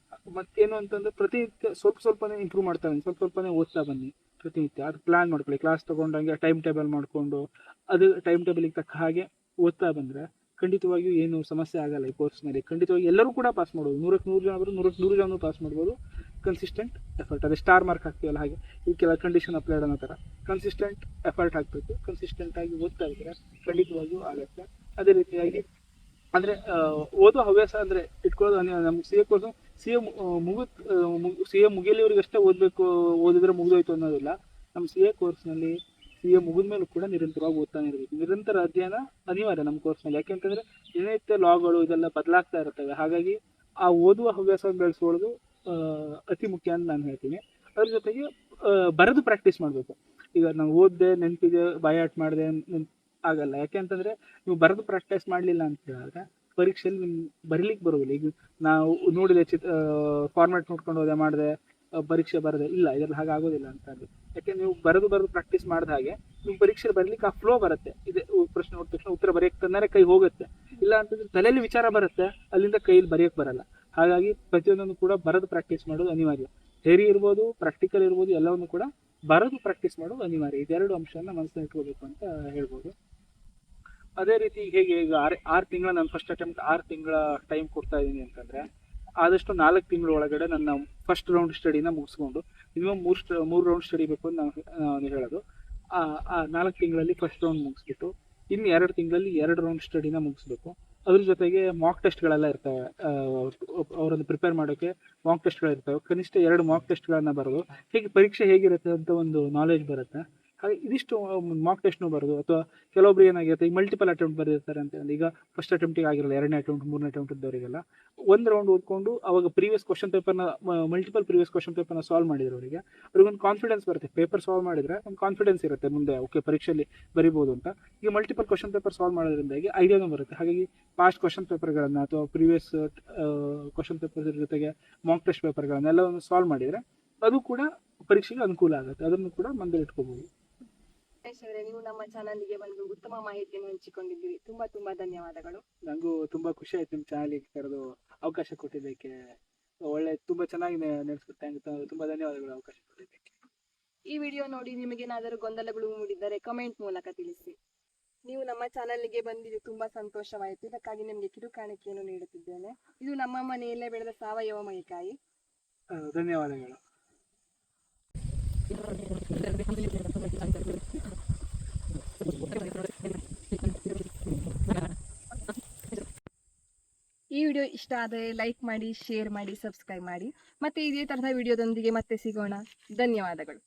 ಮತ್ತೇನು ಅಂತಂದರೆ, ಪ್ರತಿನಿತ್ಯ ಸ್ವಲ್ಪನೇ ಇಂಪ್ರೂವ್ ಮಾಡ್ತಾ ಬನ್ನಿ, ಸ್ವಲ್ಪನೇ ಓದ್ತಾ ಬನ್ನಿ ಪ್ರತಿನಿತ್ಯ. ಅದು ಪ್ಲ್ಯಾನ್ ಮಾಡ್ಕೊಳ್ಳಿ, ಕ್ಲಾಸ್ ತೊಗೊಂಡಂಗೆ ಟೈಮ್ ಟೇಬಲ್ ಮಾಡಿಕೊಂಡು ಅದು ಟೈಮ್ ಟೇಬಲಿಗೆ ತಕ್ಕ ಹಾಗೆ ಓದ್ತಾ ಬಂದರೆ ಖಂಡಿತವಾಗಿಯೂ ಏನು ಸಮಸ್ಯೆ ಆಗಲ್ಲ. ಈ ಕೋರ್ಸ್ನಲ್ಲಿ ಖಂಡಿತವಾಗಿ ಎಲ್ಲರೂ ಕೂಡ ಪಾಸ್ ಮಾಡ್ಬೋದು. 100ಕ್ಕೆ 100 ಜನ ಬರೋದು, 100ಕ್ಕೆ 100 ಜನೂ ಪಾಸ್ ಮಾಡ್ಬೋದು. ಕನ್ಸಿಸ್ಟೆಂಟ್ ಎಫರ್ಟ್, ಅದೇ ಸ್ಟಾರ್ ಮಾರ್ಕ್ ಹಾಕ್ತೀವಲ್ಲ ಹಾಗೆ, ಈ ಕೆಲ ಕಂಡೀಷನ್ ಅಪ್ಲೈಡ್ ಅನ್ನೋ ಥರ ಕನ್ಸಿಸ್ಟೆಂಟ್ ಎಫರ್ಟ್ ಹಾಕಬೇಕು. ಕನ್ಸಿಸ್ಟೆಂಟಾಗಿ ಓದ್ತಾ ಇದ್ದರೆ ಖಂಡಿತವಾಗಿಯೂ ಆಗುತ್ತೆ. ಅದೇ ರೀತಿಯಾಗಿ ಅಂದರೆ ಓದೋ ಹವ್ಯಾಸ ಅಂದರೆ ಇಟ್ಕೊಳ್ಳೋದು ನಮ್ಗೆ CA ಕೋರ್ಸು CA ಮುಗಿಯಲಿವರೆಗಷ್ಟೇ ಓದಿದ್ರೆ ಮುಗಿದೋಯ್ತು ಅನ್ನೋದಿಲ್ಲ. ನಮ್ಮ CA ಕೋರ್ಸ್ನಲ್ಲಿ CA ಮುಗಿದ ಮೇಲೂ ಕೂಡ ನಿರಂತರವಾಗಿ ಓದ್ತಾನೆ ಇರಬೇಕು. ನಿರಂತರ ಅಧ್ಯಯನ ಅನಿವಾರ್ಯ ನಮ್ಮ ಕೋರ್ಸ್ನಲ್ಲಿ. ಯಾಕೆಂತಂದರೆ ದಿನನಿತ್ಯ ಲಾಗಳು ಇದೆಲ್ಲ ಬದಲಾಗ್ತಾ ಇರ್ತವೆ. ಹಾಗಾಗಿ ಆ ಓದುವ ಹವ್ಯಾಸವನ್ನು ಬೆಳೆಸ್ಕೊಳ್ಳೋದು ಅತಿ ಮುಖ್ಯ ಅಂತ ನಾನು ಹೇಳ್ತೀನಿ. ಅದ್ರ ಜೊತೆಗೆ ಬರೆದು ಪ್ರಾಕ್ಟೀಸ್ ಮಾಡಬೇಕು. ಈಗ ನಾವು ಓದಿದೆ, ನೆನಪಿದೆ, ಬಯಾಟ್ ಮಾಡಿದೆ ಆಗಲ್ಲ. ಯಾಕೆ ಅಂತಂದರೆ ನೀವು ಬರೆದು ಪ್ರಾಕ್ಟೀಸ್ ಮಾಡಲಿಲ್ಲ ಅಂತ ಹೇಳಿದ್ರೆ ಪರೀಕ್ಷೆಯಲ್ಲಿ ನಿಮ್ಗೆ ಬರೀಲಿಕ್ಕೆ ಬರೋದಿಲ್ಲ. ಈಗ ನಾವು ನೋಡಿದೆ ಫಾರ್ಮ್ಯಾಟ್ ನೋಡ್ಕೊಂಡು ಹೋದೆ, ಮಾಡಿದೆ, ಪರೀಕ್ಷೆ ಬರದೆ ಇಲ್ಲ, ಇದರಲ್ಲಿ ಹಾಗೆ ಆಗೋದಿಲ್ಲ ಅಂತ ಹೇಳಿ. ಯಾಕೆ ನೀವು ಬರೆದು ಪ್ರಾಕ್ಟೀಸ್ ಮಾಡಿದ ಹಾಗೆ ನೀವು ಪರೀಕ್ಷೆ ಬರಲಿಕ್ಕೆ ಆ ಫ್ಲೋ ಬರುತ್ತೆ. ಇದೆ ಪ್ರಶ್ನೆ ನೋಡಿದ ತಕ್ಷಣ ಉತ್ತರ ಬರೆಯಕ್ಕೆ ತಂದರೆ ಕೈ ಹೋಗುತ್ತೆ. ಇಲ್ಲ ಅಂತಂದರೆ ತಲೆಯಲ್ಲಿ ವಿಚಾರ ಬರುತ್ತೆ, ಅಲ್ಲಿಂದ ಕೈಯಲ್ಲಿ ಬರೆಯೋಕ್ಕೆ ಬರಲ್ಲ. ಹಾಗಾಗಿ ಪ್ರತಿಯೊಂದನ್ನು ಕೂಡ ಬರೆದು ಪ್ರಾಕ್ಟೀಸ್ ಮಾಡೋದು ಅನಿವಾರ್ಯ. ಥಿಯರಿ ಇರ್ಬೋದು, ಪ್ರಾಕ್ಟಿಕಲ್ ಇರ್ಬೋದು, ಎಲ್ಲವನ್ನು ಕೂಡ ಬರೆದು ಪ್ರಾಕ್ಟೀಸ್ ಮಾಡೋದು ಅನಿವಾರ್ಯ. ಇದೆರಡು ಅಂಶನ ಮನಸ್ಸಿನಲ್ಲಿ ಇಟ್ಕೋಬೇಕು ಅಂತ ಹೇಳ್ಬೋದು. ಅದೇ ರೀತಿ ಹೇಗೆ ಈಗ 6 ತಿಂಗಳ ನಾನು ಫಸ್ಟ್ ಅಟೆಂಪ್ಟ್ 6 ತಿಂಗಳ ಟೈಮ್ ಕೊಡ್ತಾ ಇದ್ದೀನಿ ಅಂತಂದರೆ, ಆದಷ್ಟು 4 ತಿಂಗಳ ಒಳಗಡೆ ನನ್ನ ಫಸ್ಟ್ ರೌಂಡ್ ಸ್ಟಡಿನ ಮುಗಿಸ್ಕೊಂಡು ಮಿನಿಮಮ್ 3 ರೌಂಡ್ ಸ್ಟಡಿ ಬೇಕು ಅಂತ ನಾನು ಹೇಳೋದು. ಆ 4 ತಿಂಗಳಲ್ಲಿ ಫಸ್ಟ್ ರೌಂಡ್ ಮುಗಿಸ್ಬಿಟ್ಟು ಇನ್ನು 2 ತಿಂಗಳಲ್ಲಿ 2 ರೌಂಡ್ ಸ್ಟಡಿನ ಮುಗಿಸ್ಬೇಕು. ಅದ್ರ ಜೊತೆಗೆ ಮಾಕ್ ಟೆಸ್ಟ್ಗಳೆಲ್ಲ ಇರ್ತವೆ. ಅವರನ್ನು ಪ್ರಿಪೇರ್ ಮಾಡೋಕ್ಕೆ ಮಾಕ್ ಟೆಸ್ಟ್ಗಳಿರ್ತವೆ. ಕನಿಷ್ಠ 2 ಮಾಕ್ ಟೆಸ್ಟ್ಗಳನ್ನು ಬರೋದು ಹೇಗೆ ಪರೀಕ್ಷೆ ಹೇಗಿರುತ್ತೆ ಅಂತ ಒಂದು ನಾಲೆಜ್ ಬರುತ್ತೆ. ಹಾಗೆ ಇದಿಷ್ಟು ಮಾಕ್ ಟೆಸ್ಟ್ನು ಬರೋದು. ಅಥವಾ ಕೆಲವೊಬ್ರು ಏನಾಗಿರುತ್ತೆ, ಈಗ ಮಲ್ಟಿಪಲ್ ಅಟೆಂಪ್ಟ್ ಬರೆದಿರ್ತಾರೆ ಅಂತ ಹೇಳಿ, ಈಗ ಫಸ್ಟ್ ಅಟೆಂಪ್ಟಿಗೆ ಆಗಿರಲ್ಲ, 2ನೇ ಅಟೆಂಪ್ಟ್ 3ನೇ ಅಟೆಂಪ್ಟ್ ಇದ್ದವರಿಗೆಲ್ಲ ಒಂದು ರೌಂಡ್ ಓದ್ಕೊಂಡು ಅವಾಗ ಪ್ರೀವಿಯಸ್ ಕ್ವಶನ್ ಪೇಪರ್ನ ಮಲ್ಟಿಪಲ್ ಪ್ರೀವಿಯಸ್ ಕ್ವಶನ್ ಪೇಪರ್ನ ಸಾಲ್ವ್ ಮಾಡಿದ್ರು ಅವ್ರಿಗೊಂದು ಕಾನ್ಫಿಡೆನ್ಸ್ ಬರುತ್ತೆ. ಪೇಪರ್ ಸಾಲ್ವ್ ಮಾಡಿದರೆ ಒಂದು ಕಾನ್ಫಿಡೆನ್ಸ್ ಇರುತ್ತೆ ಮುಂದೆ, ಓಕೆ ಪರೀಕ್ಷೆಯಲ್ಲಿ ಬರಿಬೋದು ಅಂತ. ಈಗ ಮಲ್ಟಿಪಲ್ ಕ್ವಶನ್ ಪೇಪರ್ ಸಾಲ್ವ್ ಮಾಡೋದ್ರಿಂದಾಗಿ ಐಡಿಯಾನೂ ಬರುತ್ತೆ. ಹಾಗಾಗಿ ಪಾಸ್ಟ್ ಕ್ವಶನ್ ಪೇಪರ್ಗಳನ್ನು ಅಥವಾ ಪ್ರೀವಿಯಸ್ ಕ್ವಶನ್ ಪೇಪರ್ ಜೊತೆಗೆ ಮಾಕ್ ಟೆಸ್ಟ್ ಪೇಪರ್ಗಳನ್ನೆಲ್ಲವನ್ನು ಸಾಲ್ವ್ ಮಾಡಿದರೆ ಅದು ಕೂಡ ಪರೀಕ್ಷೆಗೆ ಅನುಕೂಲ ಆಗುತ್ತೆ. ಅದನ್ನು ಕೂಡ ಮನದಲ್ಲಿ ಇಟ್ಕೋಬಹುದು. ನೀವು ನಮ್ಮ ಚಾನಲ್ಗೆ ಬಂದು ಉತ್ತಮ ಮಾಹಿತಿಯನ್ನು ಹಂಚಿಕೊಂಡಿದ್ದೀರಿ. ತುಂಬಾ ತುಂಬಾ ಧನ್ಯವಾದಗಳು. ನನಗೂ ತುಂಬಾ ಖುಷಿ ಆಯ್ತು ನಿಮ್ಮ ಚಾನಲ್ಗೆ ಕರೆದು ಅವಕಾಶ ಕೊಟ್ಟಿದ್ದಕ್ಕೆ. ಒಳ್ಳೆ ತುಂಬಾ ಚೆನ್ನಾಗಿ ನಡೆಸ್ಕೊಟ್ಟು ತುಂಬಾ ಧನ್ಯವಾದಗಳು ಅವಕಾಶ ಕೊಟ್ಟಿದ್ದಕ್ಕೆ. ಈ ವಿಡಿಯೋ ನೋಡಿ ನಿಮಗೇನಾದರೂ ಗೊಂದಲಗಳು ಮೂಡಿದ್ದರೆ ಕಮೆಂಟ್ ಮೂಲಕ ತಿಳಿಸಿ. ನೀವು ನಮ್ಮ ಚಾನಲ್ಗೆ ಬಂದಿದ್ದು ತುಂಬಾ ಸಂತೋಷವಾಯಿತು. ಇದಕ್ಕಾಗಿ ನಿಮಗೆ ಕಿರುಕಾಣಿಕೆಯನ್ನು ನೀಡುತ್ತಿದ್ದೇನೆ. ಇದು ನಮ್ಮ ಮನೆಯಲ್ಲೇ ಬೆಳೆದ ಸಾವಯವ ಮೈಕಾಯಿ. ಧನ್ಯವಾದಗಳು. ಈ ವಿಡಿಯೋ ಇಷ್ಟ ಆದರೆ ಲೈಕ್ ಮಾಡಿ, ಶೇರ್ ಮಾಡಿ, ಸಬ್ಸ್ಕ್ರೈಬ್ ಮಾಡಿ. ಮತ್ತೆ ಇದೇ ತರಹದ ವಿಡಿಯೋದೊಂದಿಗೆ ಮತ್ತೆ ಸಿಗೋಣ. ಧನ್ಯವಾದಗಳು.